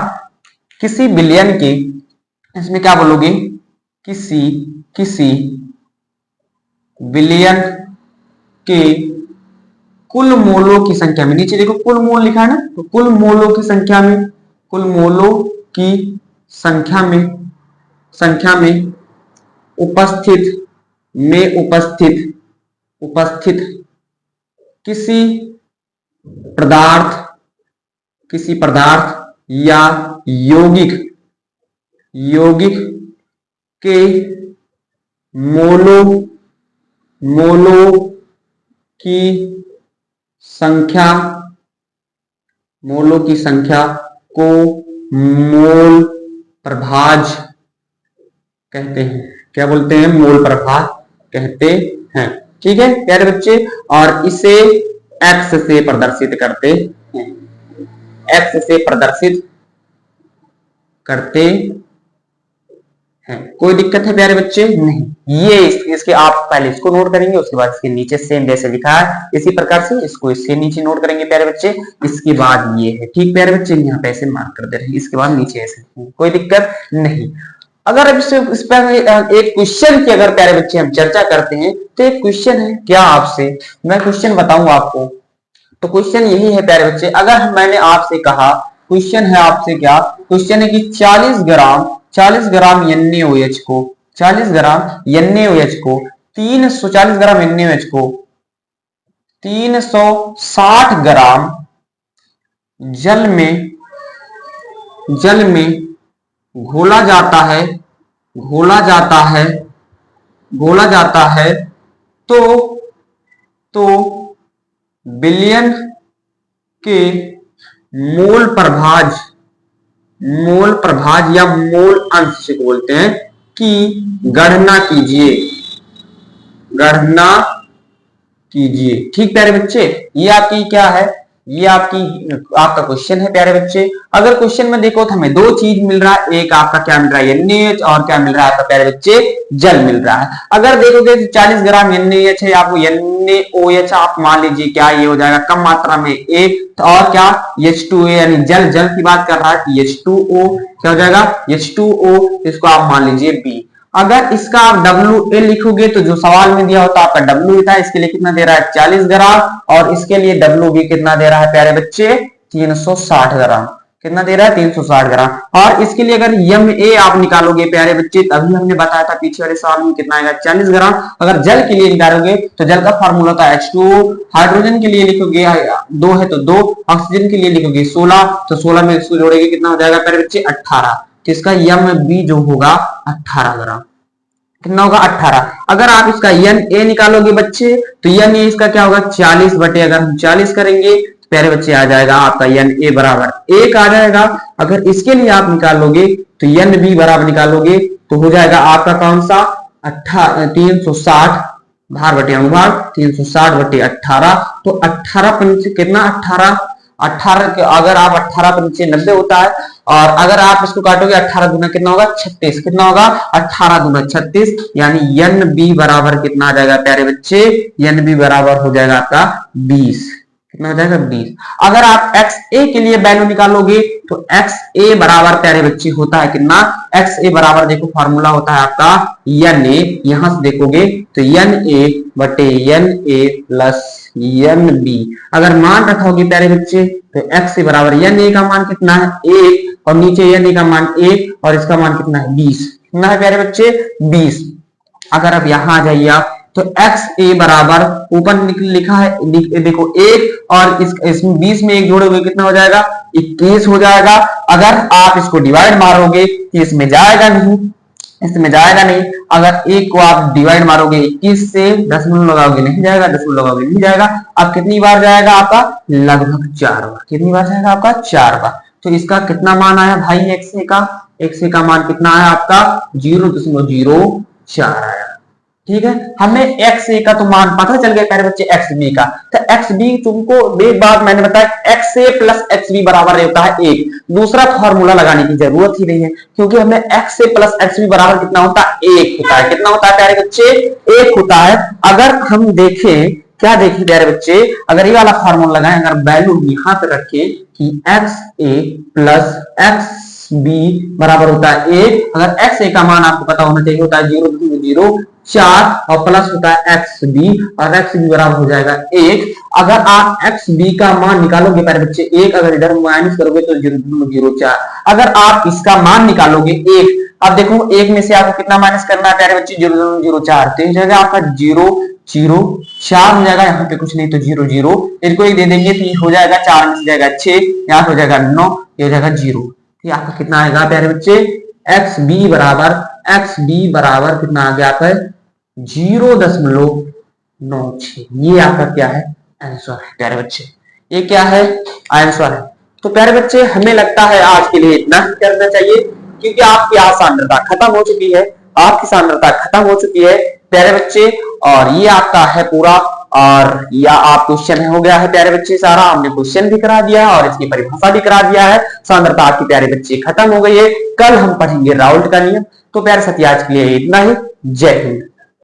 किसी बिलियन के, इसमें क्या बोलोगे, किसी बिलियन के कुल मोलों की संख्या में, नीचे देखो कुल मोल लिखा है ना, तो कुल मोलों की संख्या में, कुल मोलों की संख्या में उपस्थित किसी पदार्थ या यौगिक के मोलों की संख्या को मोल प्रभाज कहते हैं। क्या बोलते हैं, मोल प्रभाज कहते हैं। ठीक है प्यारे बच्चे, और इसे एक्स से प्रदर्शित करते हैं, एक्स से प्रदर्शित करते हैं। कोई दिक्कत है प्यारे बच्चे, नहीं। ये इसके आप पहले इसको नोट करेंगे, उसके बाद इसके नीचे सेम जैसे लिखा है इसी प्रकार से इसको इसके नीचे नोट करेंगे प्यारे बच्चे, इसके बाद ये है। ठीक प्यारे बच्चे, यहाँ पे ऐसे मार्क कर दे रहे हैं, इसके बाद नीचे ऐसे, कोई दिक्कत नहीं। अगर अब इस पर एक क्वेश्चन की अगर प्यारे बच्चे हम चर्चा करते हैं, तो एक क्वेश्चन है क्या आपसे, मैं क्वेश्चन बताऊंगा आपको। तो क्वेश्चन यही है प्यारे बच्चे, अगर मैंने आपसे कहा, क्वेश्चन है आपसे क्या, क्वेश्चन है कि 40 ग्राम NaOH को 40 ग्राम NaOH को 340 ग्राम NaOH को 360 ग्राम जल में घोला जाता है तो बिलियन के मोल प्रभाज या मोल अंश से बोलते हैं कि गणना कीजिए। ठीक प्यारे बच्चे, ये आपकी क्या है, ये आपका क्वेश्चन है प्यारे बच्चे। अगर क्वेश्चन में देखो तो हमें दो चीज मिल रहा है, एक आपका क्या मिल रहा है NaOH, और क्या मिल रहा है आपका प्यारे बच्चे जल मिल रहा है। अगर देखोगे तो 40 ग्राम NaOH है, आपको NaOH आप मान लीजिए क्या ये हो जाएगा कम मात्रा में एक, तो और क्या H2O यानी जल की बात कर रहा है, H2O क्या हो जाएगा H2O, इसको आप मान लीजिए B। अगर इसका आप WA लिखोगे तो जो सवाल में दिया होता है आपका W था, इसके लिए कितना दे रहा है 40 ग्राम, और इसके लिए WB कितना दे रहा है प्यारे बच्चे 360 ग्राम, कितना दे रहा है 360 ग्राम। और इसके लिए अगर MA आप निकालोगे प्यारे बच्चे, तभी हमने बताया था पीछे वाले सवाल में कितना आएगा 40 ग्राम। अगर जल के लिए निकालोगे तो जल का फॉर्मूला था H2O, हाइड्रोजन के लिए लिखोगे 2 है तो 2, ऑक्सीजन के लिए लिखोगे 16, तो 16 में इसको जोड़ेंगे कितना हो जाएगा प्यारे बच्चे 18, तो इसका MB जो होगा 18 ग्राम, कितना होगा 18। अगर आप इसका NA निकालोगे बच्चे, तो NA इसका क्या होगा 40 बटे, अगर हम 40 करेंगे तो प्यारे बच्चे आ जाएगा आपका NA बराबर 1 आ जाएगा। अगर इसके लिए आप निकालोगे तो NB बराबर निकालोगे तो हो जाएगा आपका कौन सा 360 भार बटे अनुभाग 360 बटे 18, तो 18 पंच कितना 18 के अगर आप 18 पंचे 90 होता है, और अगर आप इसको काटोगे 18 दूना कितना होगा 36, कितना होगा 18 दूना 36, यानी NB बराबर कितना आ जाएगा प्यारे बच्चे, NB बराबर हो जाएगा आपका 20, कितना हो जाएगा 20। अगर आप XA के लिए वैल्यू निकालोगे तो XA बराबर प्यारे बच्चे होता है कितना, XA बराबर देखो फॉर्मूला होता है आपका NA, यहां से देखोगे तो NA बटे NA प्लस NB। अगर मान रखोगे प्यारे बच्चे तो XA बराबर NA का मान कितना है 1, और नीचे NA का मान 1, और इसका मान कितना है 20, कितना है प्यारे बच्चे 20। अगर आप यहां आ जाइए आप तो XA बराबर ऊपर लिखा है देखो 1, और इसमें 20 में 1 जोड़ोगे कितना हो जाएगा 21 हो जाएगा। अगर आप इसको डिवाइड मारोगे तो इसमें जाएगा नहीं, इसमें जाएगा नहीं। अगर एक को आप डिवाइड मारोगे 21 से, दशमलव लगाओगे नहीं जाएगा, दशमलव लगाओगे नहीं जाएगा। अब कितनी बार जाएगा आपका? लगभग 4 बार। कितनी बार जाएगा आपका? 4 बार। तो इसका कितना मान आया भाई? एक्स ए का, एक्स ए का मान कितना आया आपका? 0.04 आया। ठीक है, हमें एक्स ए का तो मान पता चल गया प्यारे बच्चे, एक्स बी का। तो एक्स बी तुमको एक बात मैंने बताया, एक्स ए प्लस एक्स बी बराबर होता है 1। दूसरा फॉर्मूला लगाने की जरूरत ही नहीं है, क्योंकि हमें एक्स ए प्लस एक्स बी बराबर कितना होता है? 1 होता है। कितना होता है प्यारे बच्चे? 1 होता है। अगर हम देखें, क्या देखें प्यारे बच्चे, अगर ये वाला फॉर्मूला लगाएं, अगर वैल्यू यहां पे रखें कि एक्स ए प्लस एक्स बी बराबर होता है 1, अगर एक्स ए का मान आपको पता होना चाहिए होता है 0.04 और प्लस होता है एक्स बी, और एक्स बी बराबर हो जाएगा 1। अगर आप एक्स बी का मान निकालोगे प्यारे बच्चे 1, अगर इधर माइनस करोगे तो 0.04। अगर आप इसका मान निकालोगे 1, अब देखो 1 में से आपको कितना माइनस करना है प्यारे बच्चे? 0.04। तो ये जाएगा आपका 0.04 हो जाएगा। यहाँ पे कुछ नहीं तो 0.0, इनको एक दे देंगे तो हो जाएगा 4 में से जाएगा 6, यहाँ हो जाएगा 9, ये हो जाएगा 0। आपका कितना आएगा प्यारे बच्चे? एक्स बी बराबर कितना आ गया आपका? 0.96। ये आपका क्या है? आंसर है प्यारे बच्चे। ये क्या है? आंसर है। तो प्यारे बच्चे हमें लगता है आज के लिए इतना ही करना चाहिए, क्योंकि आपकी सांद्रता खत्म हो चुकी है, आपकी सांद्रता खत्म हो चुकी है प्यारे बच्चे। और ये आपका है पूरा, और या आप क्वेश्चन हो गया है प्यारे बच्चे सारा, हमने क्वेश्चन भी करा दिया है और इसकी परिभाषा भी करा दिया है। सांद्रता आपकी प्यारे बच्चे खत्म हो गई है। कल हम पढ़ेंगे राउल्ट का नियम। तो प्यारे साथी आज के लिए इतना ही। जय हिंद।